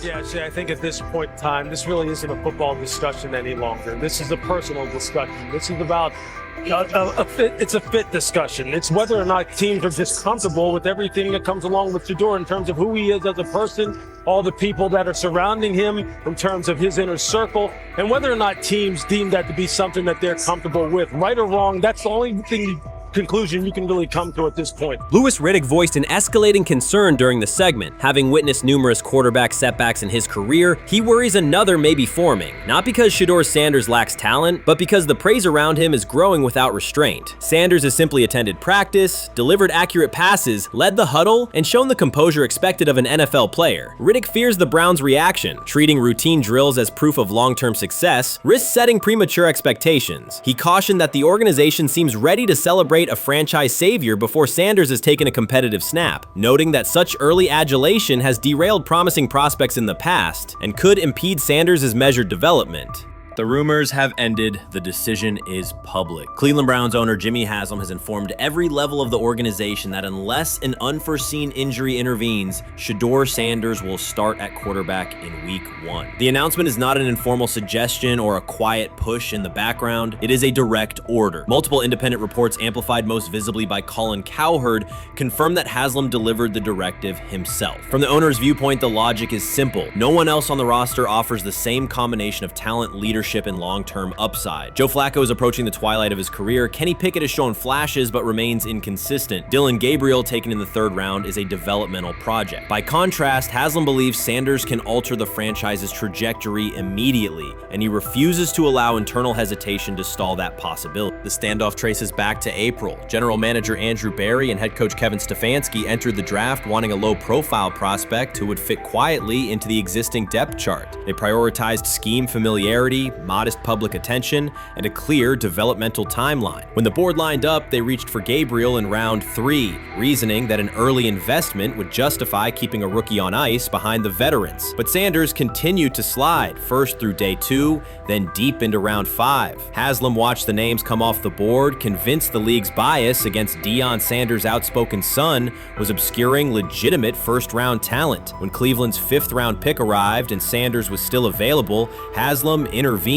Yeah, Shay, I think at this point in time, this really isn't a football discussion any longer. This is a personal discussion. This is about it's a fit discussion. It's whether or not teams are just comfortable with everything that comes along with Shedeur in terms of who he is as a person, all the people that are surrounding him in terms of his inner circle, and whether or not teams deem that to be something that they're comfortable with. Right or wrong, that's the only conclusion you can really come to at this point. Louis Riddick voiced an escalating concern during the segment. Having witnessed numerous quarterback setbacks in his career, he worries another may be forming, not because Shedeur Sanders lacks talent, but because the praise around him is growing without restraint. Sanders has simply attended practice, delivered accurate passes, led the huddle, and shown the composure expected of an NFL player. Riddick fears the Browns' reaction, treating routine drills as proof of long-term success, risks setting premature expectations. He cautioned that the organization seems ready to celebrate a franchise savior before Sanders has taken a competitive snap, noting that such early adulation has derailed promising prospects in the past and could impede Sanders' measured development. The rumors have ended. The decision is public. Cleveland Browns owner Jimmy Haslam has informed every level of the organization that unless an unforeseen injury intervenes, Shedeur Sanders will start at quarterback in Week 1. The announcement is not an informal suggestion or a quiet push in the background. It is a direct order. Multiple independent reports, amplified most visibly by Colin Cowherd, confirm that Haslam delivered the directive himself. From the owner's viewpoint, the logic is simple. No one else on the roster offers the same combination of talent, leadership, and long-term upside. Joe Flacco is approaching the twilight of his career. Kenny Pickett has shown flashes but remains inconsistent. Dillon Gabriel, taken in the 3rd round, is a developmental project. By contrast, Haslam believes Sanders can alter the franchise's trajectory immediately, and he refuses to allow internal hesitation to stall that possibility. The standoff traces back to April. General manager Andrew Berry and head coach Kevin Stefanski entered the draft wanting a low-profile prospect who would fit quietly into the existing depth chart. They prioritized scheme familiarity, modest public attention, and a clear developmental timeline. When the board lined up, they reached for Gabriel in round 3, reasoning that an early investment would justify keeping a rookie on ice behind the veterans. But Sanders continued to slide, first through day 2, then deep into round 5. Haslam watched the names come off the board, convinced the league's bias against Deion Sanders' outspoken son was obscuring legitimate first-round talent. When Cleveland's 5th-round pick arrived and Sanders was still available, Haslam intervened.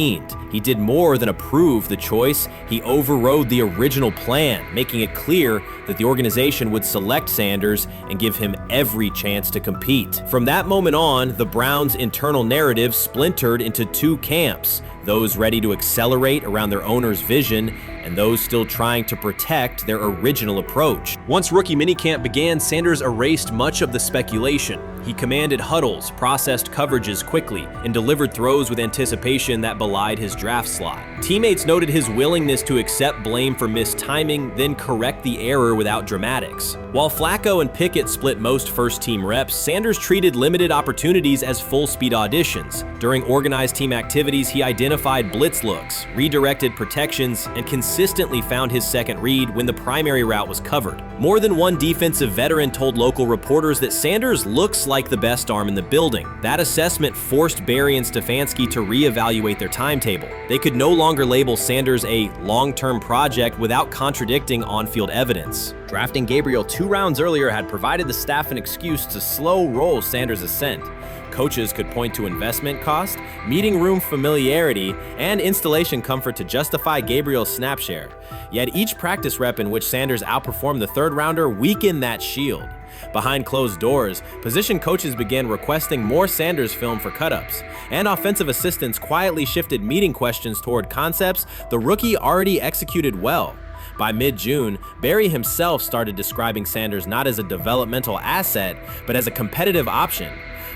He did more than approve the choice, he overrode the original plan, making it clear that the organization would select Sanders and give him every chance to compete. From that moment on, the Browns' internal narrative splintered into 2 camps, those ready to accelerate around their owner's vision and those still trying to protect their original approach. Once rookie minicamp began, Sanders erased much of the speculation. He commanded huddles, processed coverages quickly, and delivered throws with anticipation that belied his draft slot. Teammates noted his willingness to accept blame for missed timing, then correct the error without dramatics. While Flacco and Pickett split most first-team reps, Sanders treated limited opportunities as full-speed auditions. During organized team activities, he identified blitz looks, redirected protections, and consistently found his second read when the primary route was covered. More than one defensive veteran told local reporters that Sanders looks like the best arm in the building. That assessment forced Barry and Stefanski to reevaluate their timetable. They could no longer label Sanders a long-term project without contradicting on-field evidence. Drafting Gabriel 2 rounds earlier had provided the staff an excuse to slow roll Sanders' ascent. Coaches could point to investment cost, meeting room familiarity, and installation comfort to justify Gabriel's snap share. Yet each practice rep in which Sanders outperformed the third rounder weakened that shield. Behind closed doors, position coaches began requesting more Sanders film for cut-ups, and offensive assistants quietly shifted meeting questions toward concepts the rookie already executed well. By mid-June, Barry himself started describing Sanders not as a developmental asset, but as a competitive option.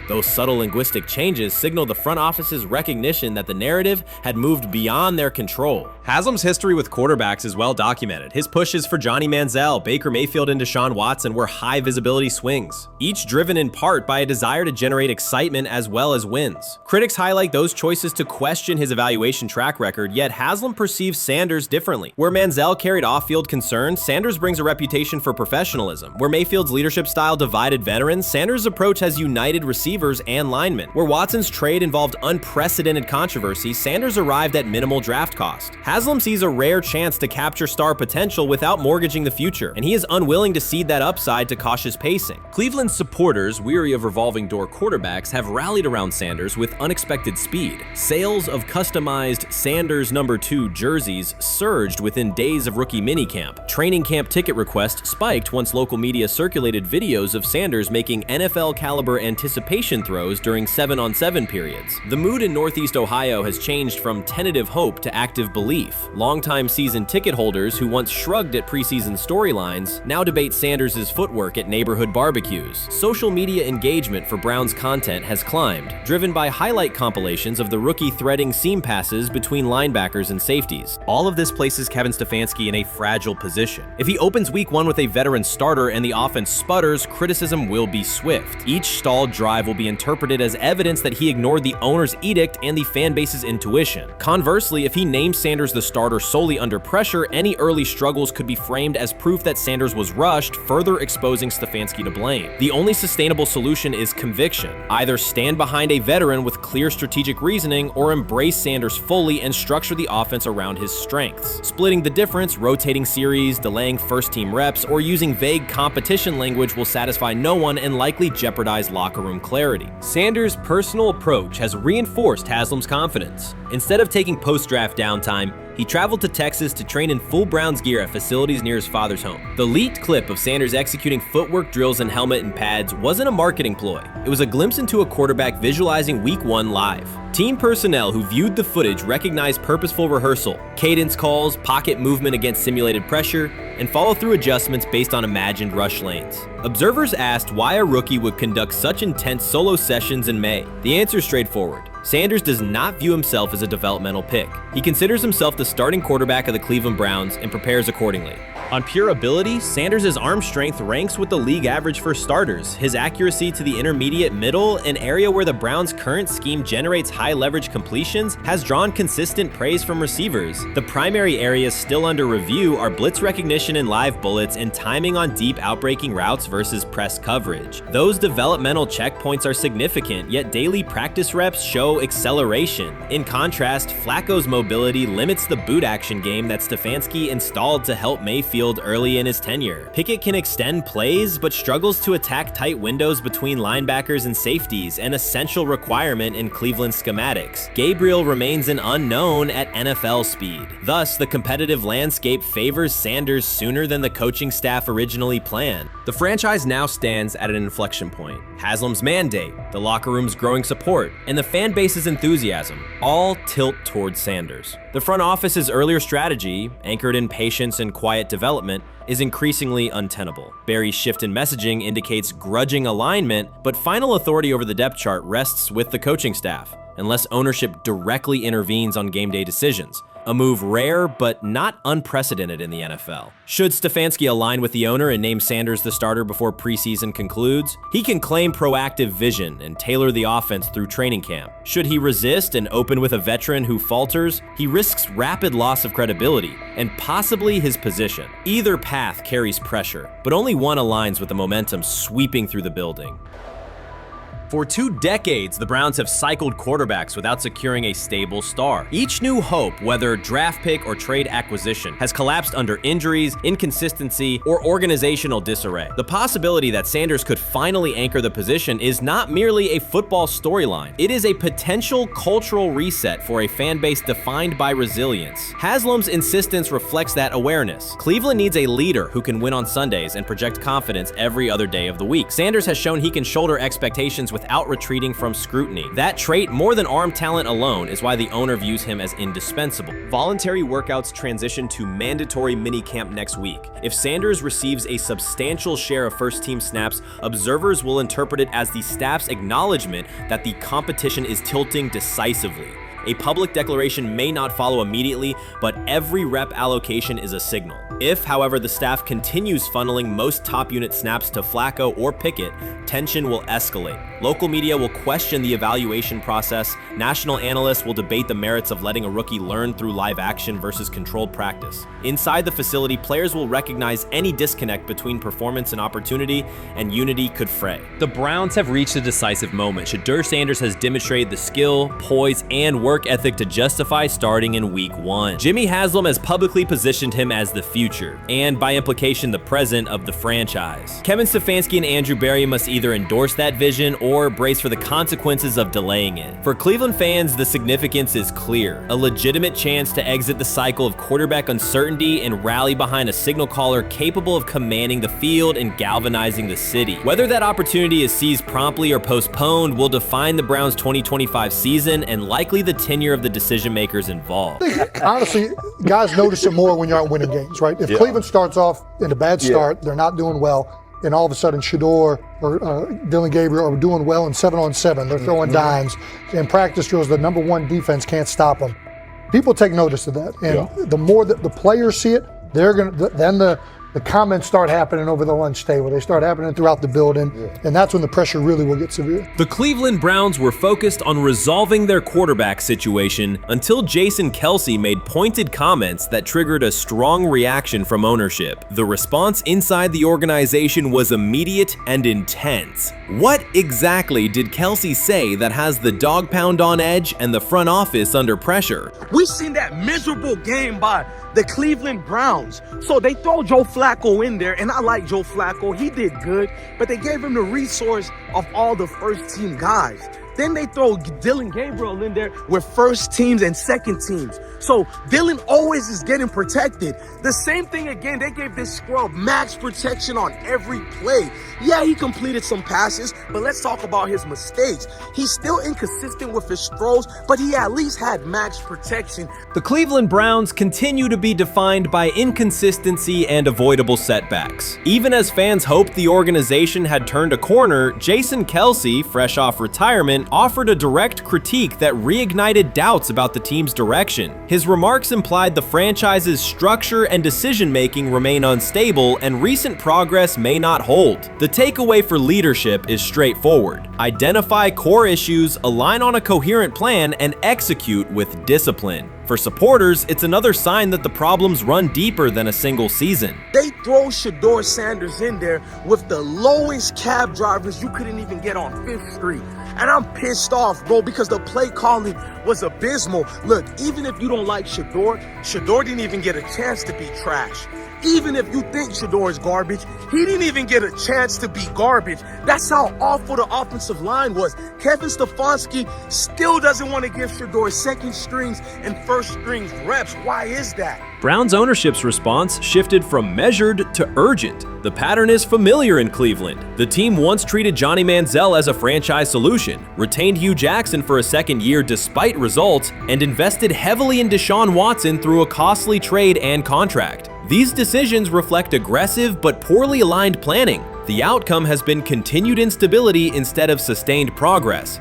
Those subtle linguistic changes signaled the front office's recognition that the narrative had moved beyond their control. Haslam's history with quarterbacks is well documented. His pushes for Johnny Manziel, Baker Mayfield, and Deshaun Watson were high visibility swings, each driven in part by a desire to generate excitement as well as wins. Critics highlight those choices to question his evaluation track record, yet Haslam perceives Sanders differently. Where Manziel carried off-field concerns, Sanders brings a reputation for professionalism. Where Mayfield's leadership style divided veterans, Sanders' approach has united receivers and linemen. Where Watson's trade involved unprecedented controversy, Sanders arrived at minimal draft cost. Haslam sees a rare chance to capture star potential without mortgaging the future, and he is unwilling to cede that upside to cautious pacing. Cleveland's supporters, weary of revolving door quarterbacks, have rallied around Sanders with unexpected speed. Sales of customized Sanders number 2 jerseys surged within days of rookie minicamp. Training camp ticket requests spiked once local media circulated videos of Sanders making NFL-caliber anticipation throws during 7-on-7 periods. The mood in Northeast Ohio has changed from tentative hope to active belief. Longtime season ticket holders who once shrugged at preseason storylines now debate Sanders' footwork at neighborhood barbecues. Social media engagement for Brown's content has climbed, driven by highlight compilations of the rookie threading seam passes between linebackers and safeties. All of this places Kevin Stefanski in a fragile position. If he opens week 1 with a veteran starter and the offense sputters, criticism will be swift. Each stalled drive will be interpreted as evidence that he ignored the owner's edict and the fan base's intuition. Conversely, if he names Sanders the starter solely under pressure, any early struggles could be framed as proof that Sanders was rushed, further exposing Stefanski to blame. The only sustainable solution is conviction. Either stand behind a veteran with clear strategic reasoning or embrace Sanders fully and structure the offense around his strengths. Splitting the difference, rotating series, delaying first-team reps, or using vague competition language will satisfy no one and likely jeopardize locker room clarity. Sanders' personal approach has reinforced Haslam's confidence. Instead of taking post-draft downtime, he traveled to Texas to train in full Browns gear at facilities near his father's home. The leaked clip of Sanders executing footwork drills in helmet and pads wasn't a marketing ploy. It was a glimpse into a quarterback visualizing Week 1 live. Team personnel who viewed the footage recognized purposeful rehearsal, cadence calls, pocket movement against simulated pressure, and follow-through adjustments based on imagined rush lanes. Observers asked why a rookie would conduct such intense solo sessions in May. The answer is straightforward. Sanders does not view himself as a developmental pick. He considers himself the starting quarterback of the Cleveland Browns and prepares accordingly. On pure ability, Sanders' arm strength ranks with the league average for starters. His accuracy to the intermediate middle, an area where the Browns' current scheme generates high leverage completions, has drawn consistent praise from receivers. The primary areas still under review are blitz recognition and live bullets and timing on deep outbreaking routes versus press coverage. Those developmental checkpoints are significant, yet daily practice reps show acceleration. In contrast, Flacco's mobility limits the boot action game that Stefanski installed to help Mayfield early in his tenure. Pickett can extend plays, but struggles to attack tight windows between linebackers and safeties, an essential requirement in Cleveland schematics. Gabriel remains an unknown at NFL speed. Thus, the competitive landscape favors Sanders sooner than the coaching staff originally planned. The franchise now stands at an inflection point. Haslam's mandate, the locker room's growing support, and the fan base's enthusiasm all tilt towards Sanders. The front office's earlier strategy, anchored in patience and quiet development, is increasingly untenable. Barry's shift in messaging indicates grudging alignment, but final authority over the depth chart rests with the coaching staff, unless ownership directly intervenes on game day decisions. A move rare but not unprecedented in the NFL. Should Stefanski align with the owner and name Sanders the starter before preseason concludes, he can claim proactive vision and tailor the offense through training camp. Should he resist and open with a veteran who falters, he risks rapid loss of credibility and possibly his position. Either path carries pressure, but only one aligns with the momentum sweeping through the building. For 2 decades, the Browns have cycled quarterbacks without securing a stable star. Each new hope, whether draft pick or trade acquisition, has collapsed under injuries, inconsistency, or organizational disarray. The possibility that Sanders could finally anchor the position is not merely a football storyline. It is a potential cultural reset for a fan base defined by resilience. Haslam's insistence reflects that awareness. Cleveland needs a leader who can win on Sundays and project confidence every other day of the week. Sanders has shown he can shoulder expectations without retreating from scrutiny. That trait, more than arm talent alone, is why the owner views him as indispensable. Voluntary workouts transition to mandatory minicamp next week. If Sanders receives a substantial share of first-team snaps, observers will interpret it as the staff's acknowledgement that the competition is tilting decisively. A public declaration may not follow immediately, but every rep allocation is a signal. If, however, the staff continues funneling most top unit snaps to Flacco or Pickett, tension will escalate. Local media will question the evaluation process. National analysts will debate the merits of letting a rookie learn through live action versus controlled practice. Inside the facility, players will recognize any disconnect between performance and opportunity, and unity could fray. The Browns have reached a decisive moment. Shedeur Sanders has demonstrated the skill, poise, and work ethic to justify starting in week 1. Jimmy Haslam has publicly positioned him as the future, and by implication the present of the franchise. Kevin Stefanski and Andrew Berry must either endorse that vision or brace for the consequences of delaying it. For Cleveland fans, the significance is clear. A legitimate chance to exit the cycle of quarterback uncertainty and rally behind a signal caller capable of commanding the field and galvanizing the city. Whether that opportunity is seized promptly or postponed will define the Browns' 2025 season and likely the tenure of the decision makers involved. Honestly, guys notice it more when you're out winning games, right? If Cleveland starts off in a bad start, they're not doing well, and all of a sudden Shedeur or Dillon Gabriel are doing well in 7-on-7. They're throwing dimes. And practice drills, the number one defense can't stop them. People take notice of that. And the more that the players see it, they're going to, then the comments start happening over the lunch table. They start happening throughout the building, and that's when the pressure really will get severe. The Cleveland Browns were focused on resolving their quarterback situation until Jason Kelce made pointed comments that triggered a strong reaction from ownership. The response inside the organization was immediate and intense. What exactly did Kelce say that has the dog pound on edge and the front office under pressure? We've seen that miserable game by the Cleveland Browns. So they throw Joe Flacco in there, and I like Joe Flacco. He did good, but they gave him the resource of all the first-team guys. Then they throw Dillon Gabriel in there with first teams and second teams. So Dillon always is getting protected. The same thing again, they gave this scrub max protection on every play. Yeah, he completed some passes, but let's talk about his mistakes. He's still inconsistent with his throws, but he at least had max protection. The Cleveland Browns continue to be defined by inconsistency and avoidable setbacks. Even as fans hoped the organization had turned a corner, Jason Kelce, fresh off retirement, offered a direct critique that reignited doubts about the team's direction. His remarks implied the franchise's structure and decision-making remain unstable and recent progress may not hold. The takeaway for leadership is straightforward. Identify core issues, align on a coherent plan, and execute with discipline. For supporters, it's another sign that the problems run deeper than a single season. They throw Shedeur Sanders in there with the lowest cab drivers you couldn't even get on 5th Street. And I'm pissed off, bro, because the play calling was abysmal. Look, even if you don't like Shedeur didn't even get a chance to be trash. Even if you think Shedeur is garbage, he didn't even get a chance to be garbage. That's how awful the offensive line was. Kevin Stefanski still doesn't want to give Shedeur second strings and first strings reps. Why is that? Browns ownership's response shifted from measured to urgent. The pattern is familiar in Cleveland. The team once treated Johnny Manziel as a franchise solution, retained Hugh Jackson for a second year despite results, and invested heavily in Deshaun Watson through a costly trade and contract. These decisions reflect aggressive but poorly aligned planning. The outcome has been continued instability instead of sustained progress.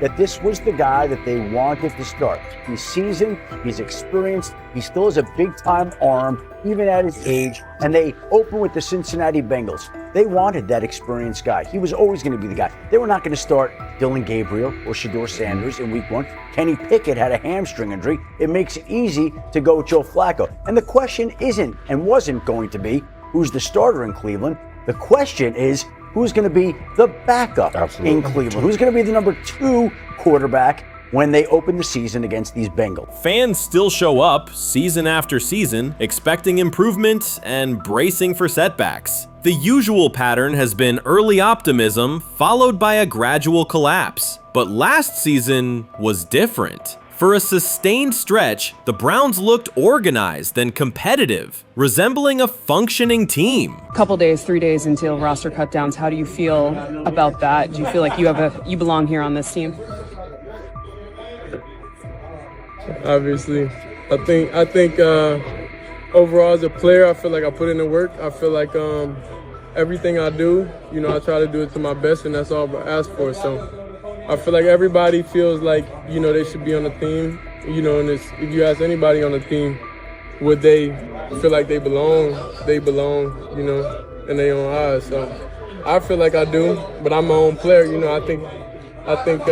That this was the guy that they wanted to start. He's seasoned, he's experienced, he still has a big-time arm, even at his age, and they open with the Cincinnati Bengals. They wanted that experienced guy. He was always going to be the guy. They were not going to start Dillon Gabriel or Shedeur Sanders in week 1. Kenny Pickett had a hamstring injury. It makes it easy to go with Joe Flacco. And the question isn't and wasn't going to be who's the starter in Cleveland. The question is, who's going to be the backup in Cleveland, who's going to be the number 2 quarterback when they open the season against these Bengals. Fans still show up season after season, expecting improvement and bracing for setbacks. The usual pattern has been early optimism followed by a gradual collapse. But last season was different. For a sustained stretch, the Browns looked organized and competitive, resembling a functioning team. Couple days, 3 days until roster cutdowns, how do you feel about that? Do you feel like you belong here on this team? Obviously, I think overall as a player, I feel like I put in the work. I feel like everything I do, I try to do it to my best, and that's all I ask for. So I feel like everybody feels like, they should be on the team, and if you ask anybody on the team, would they feel like they belong, in their own eyes. So I feel like I do, but I'm my own player, I think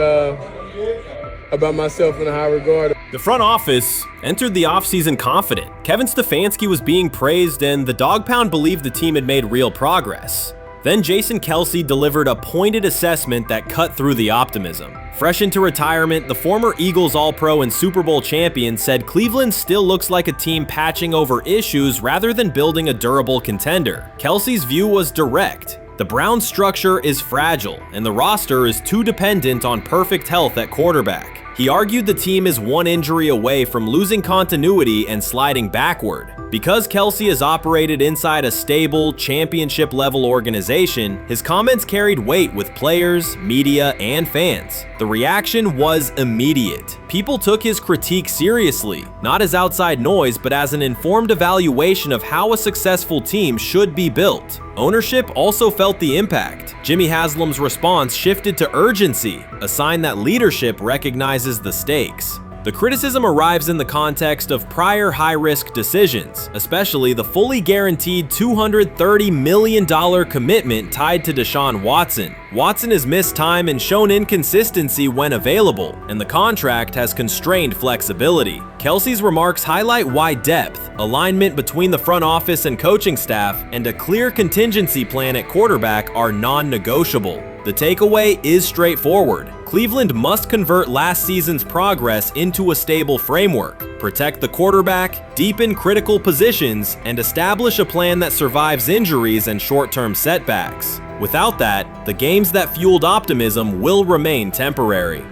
about myself in a high regard. The front office entered the offseason confident. Kevin Stefanski was being praised and the Dog Pound believed the team had made real progress. Then Jason Kelce delivered a pointed assessment that cut through the optimism. Fresh into retirement, the former Eagles All-Pro and Super Bowl champion said Cleveland still looks like a team patching over issues rather than building a durable contender. Kelce's view was direct. The Browns' structure is fragile, and the roster is too dependent on perfect health at quarterback. He argued the team is one injury away from losing continuity and sliding backward. Because Kelce has operated inside a stable, championship-level organization, his comments carried weight with players, media, and fans. The reaction was immediate. People took his critique seriously, not as outside noise, but as an informed evaluation of how a successful team should be built. Ownership also felt the impact. Jimmy Haslam's response shifted to urgency, a sign that leadership recognizes the stakes. The criticism arrives in the context of prior high-risk decisions, especially the fully guaranteed $230 million commitment tied to Deshaun Watson. Watson has missed time and shown inconsistency when available, and the contract has constrained flexibility. Kelce's remarks highlight why depth, alignment between the front office and coaching staff, and a clear contingency plan at quarterback are non-negotiable. The takeaway is straightforward. Cleveland must convert last season's progress into a stable framework, protect the quarterback, deepen critical positions, and establish a plan that survives injuries and short-term setbacks. Without that, the games that fueled optimism will remain temporary.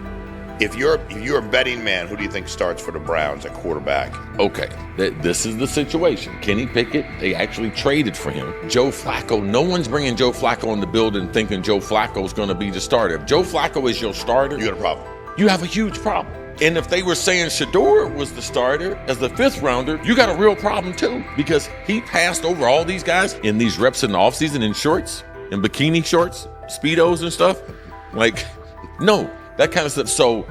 If you're a betting man, who do you think starts for the Browns at quarterback? Okay, this is the situation. Kenny Pickett, they actually traded for him. Joe Flacco, no one's bringing Joe Flacco in the building thinking Joe Flacco is going to be the starter. If Joe Flacco is your starter, you got a problem. You have a huge problem. And if they were saying Shedeur was the starter as the 5th rounder, you got a real problem too, because he passed over all these guys in these reps in the offseason in shorts, in bikini shorts, Speedos and stuff. Like, no. That kind of stuff. So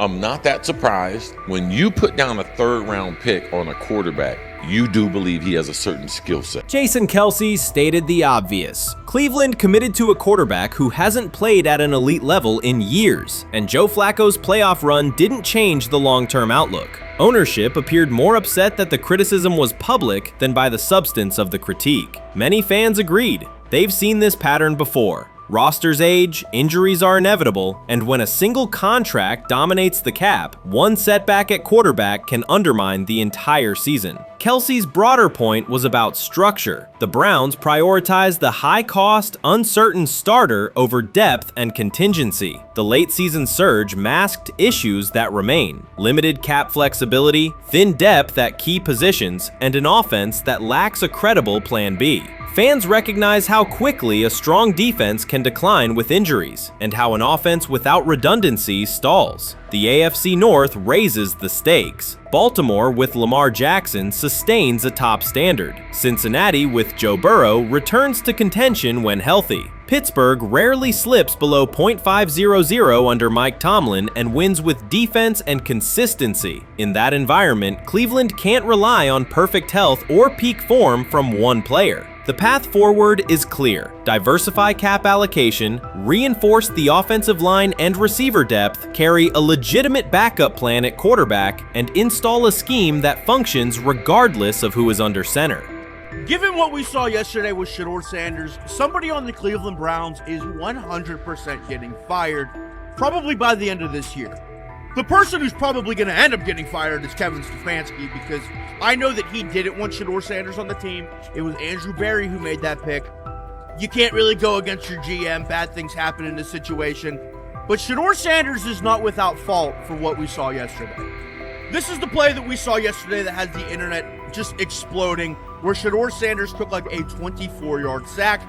I'm not that surprised when you put down a 3rd round pick on a quarterback. You do believe he has a certain skill set. Jason Kelce stated the obvious. Cleveland committed to a quarterback who hasn't played at an elite level in years, and Joe Flacco's playoff run didn't change the long-term outlook. Ownership appeared more upset that the criticism was public than by the substance of the critique. Many fans agreed. They've seen this pattern before. Rosters age, injuries are inevitable, and when a single contract dominates the cap, one setback at quarterback can undermine the entire season. Kelce's broader point was about structure. The Browns prioritized the high-cost, uncertain starter over depth and contingency. The late-season surge masked issues that remain: limited cap flexibility, thin depth at key positions, and an offense that lacks a credible Plan B. Fans recognize how quickly a strong defense can decline with injuries, and how an offense without redundancy stalls. The AFC North raises the stakes. Baltimore with Lamar Jackson sustains a top standard. Cincinnati with Joe Burrow returns to contention when healthy. Pittsburgh rarely slips below .500 under Mike Tomlin and wins with defense and consistency. In that environment, Cleveland can't rely on perfect health or peak form from one player. The path forward is clear. Diversify cap allocation, reinforce the offensive line and receiver depth, carry a legitimate backup plan at quarterback, and install a scheme that functions regardless of who is under center. Given what we saw yesterday with Shedeur Sanders, somebody on the Cleveland Browns is 100% getting fired, probably by the end of this year. The person who's probably going to end up getting fired is Kevin Stefanski, because I know that he didn't want Shedeur Sanders on the team. It was Andrew Berry who made that pick. You can't really go against your GM. Bad things happen in this situation. But Shedeur Sanders is not without fault for what we saw yesterday. This is the play that we saw yesterday that has the internet just exploding, where Shedeur Sanders took like a 24-yard sack.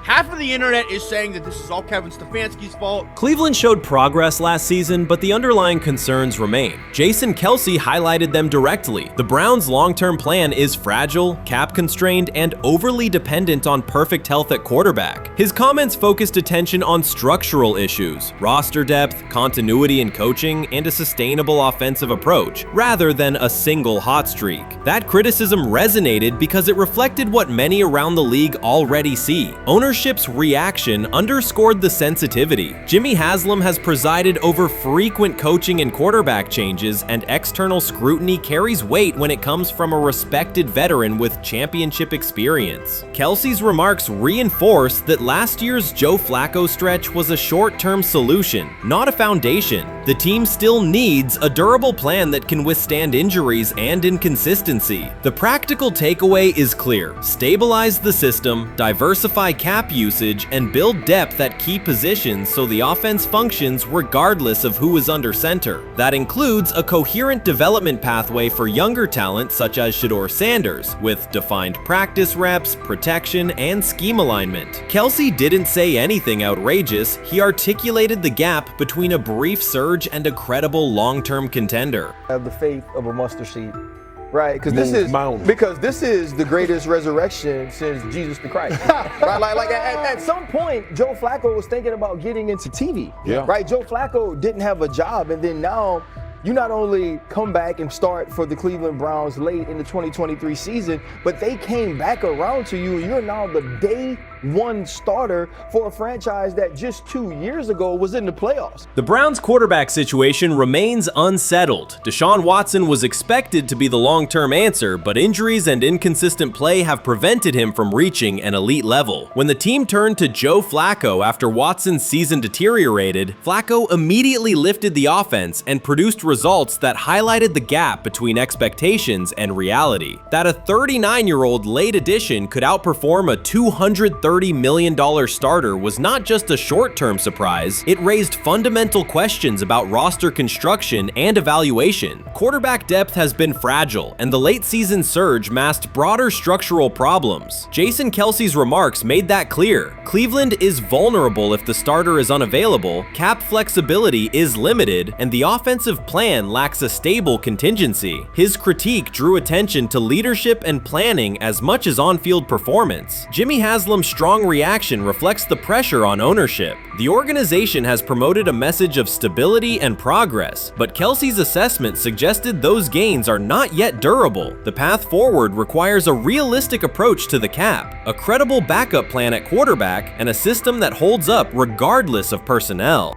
Half of the internet is saying that this is all Kevin Stefanski's fault. Cleveland showed progress last season, but the underlying concerns remain. Jason Kelce highlighted them directly. The Browns' long-term plan is fragile, cap-constrained, and overly dependent on perfect health at quarterback. His comments focused attention on structural issues, roster depth, continuity in coaching, and a sustainable offensive approach, rather than a single hot streak. That criticism resonated because it reflected what many around the league already see. Ownership's reaction underscored the sensitivity. Jimmy Haslam has presided over frequent coaching and quarterback changes, and external scrutiny carries weight when it comes from a respected veteran with championship experience. Kelce's remarks reinforce that last year's Joe Flacco stretch was a short-term solution, not a foundation. The team still needs a durable plan that can withstand injuries and inconsistency. The practical takeaway is clear: stabilize the system, diversify cap usage, and build depth at key positions so the offense functions regardless of who is under center. That includes a coherent development pathway for younger talent such as Shedeur Sanders, with defined practice reps, protection, and scheme alignment. Kelce didn't say anything outrageous. He articulated the gap between a brief surge and a credible long-term contender. Have the faith of a mustard seed. Right, because this is the greatest resurrection since Jesus the Christ. Right, like at some point, Joe Flacco was thinking about getting into TV. Yeah. Right, Joe Flacco didn't have a job, and then now you not only come back and start for the Cleveland Browns late in the 2023 season, but they came back around to you. You're now the day one starter for a franchise that just 2 years ago was in the playoffs. The Browns' quarterback situation remains unsettled. Deshaun Watson was expected to be the long-term answer, but injuries and inconsistent play have prevented him from reaching an elite level. When the team turned to Joe Flacco after Watson's season deteriorated, Flacco immediately lifted the offense and produced results that highlighted the gap between expectations and reality. That a 39-year-old late addition could outperform a $230 million starter was not just a short-term surprise, it raised fundamental questions about roster construction and evaluation. Quarterback depth has been fragile, and the late-season surge masked broader structural problems. Jason Kelce's remarks made that clear. Cleveland is vulnerable if the starter is unavailable, cap flexibility is limited, and the offensive plan lacks a stable contingency. His critique drew attention to leadership and planning as much as on-field performance. Jimmy Haslam's strong reaction reflects the pressure on ownership. The organization has promoted a message of stability and progress, but Kelce's assessment suggested those gains are not yet durable. The path forward requires a realistic approach to the cap, a credible backup plan at quarterback, and a system that holds up regardless of personnel.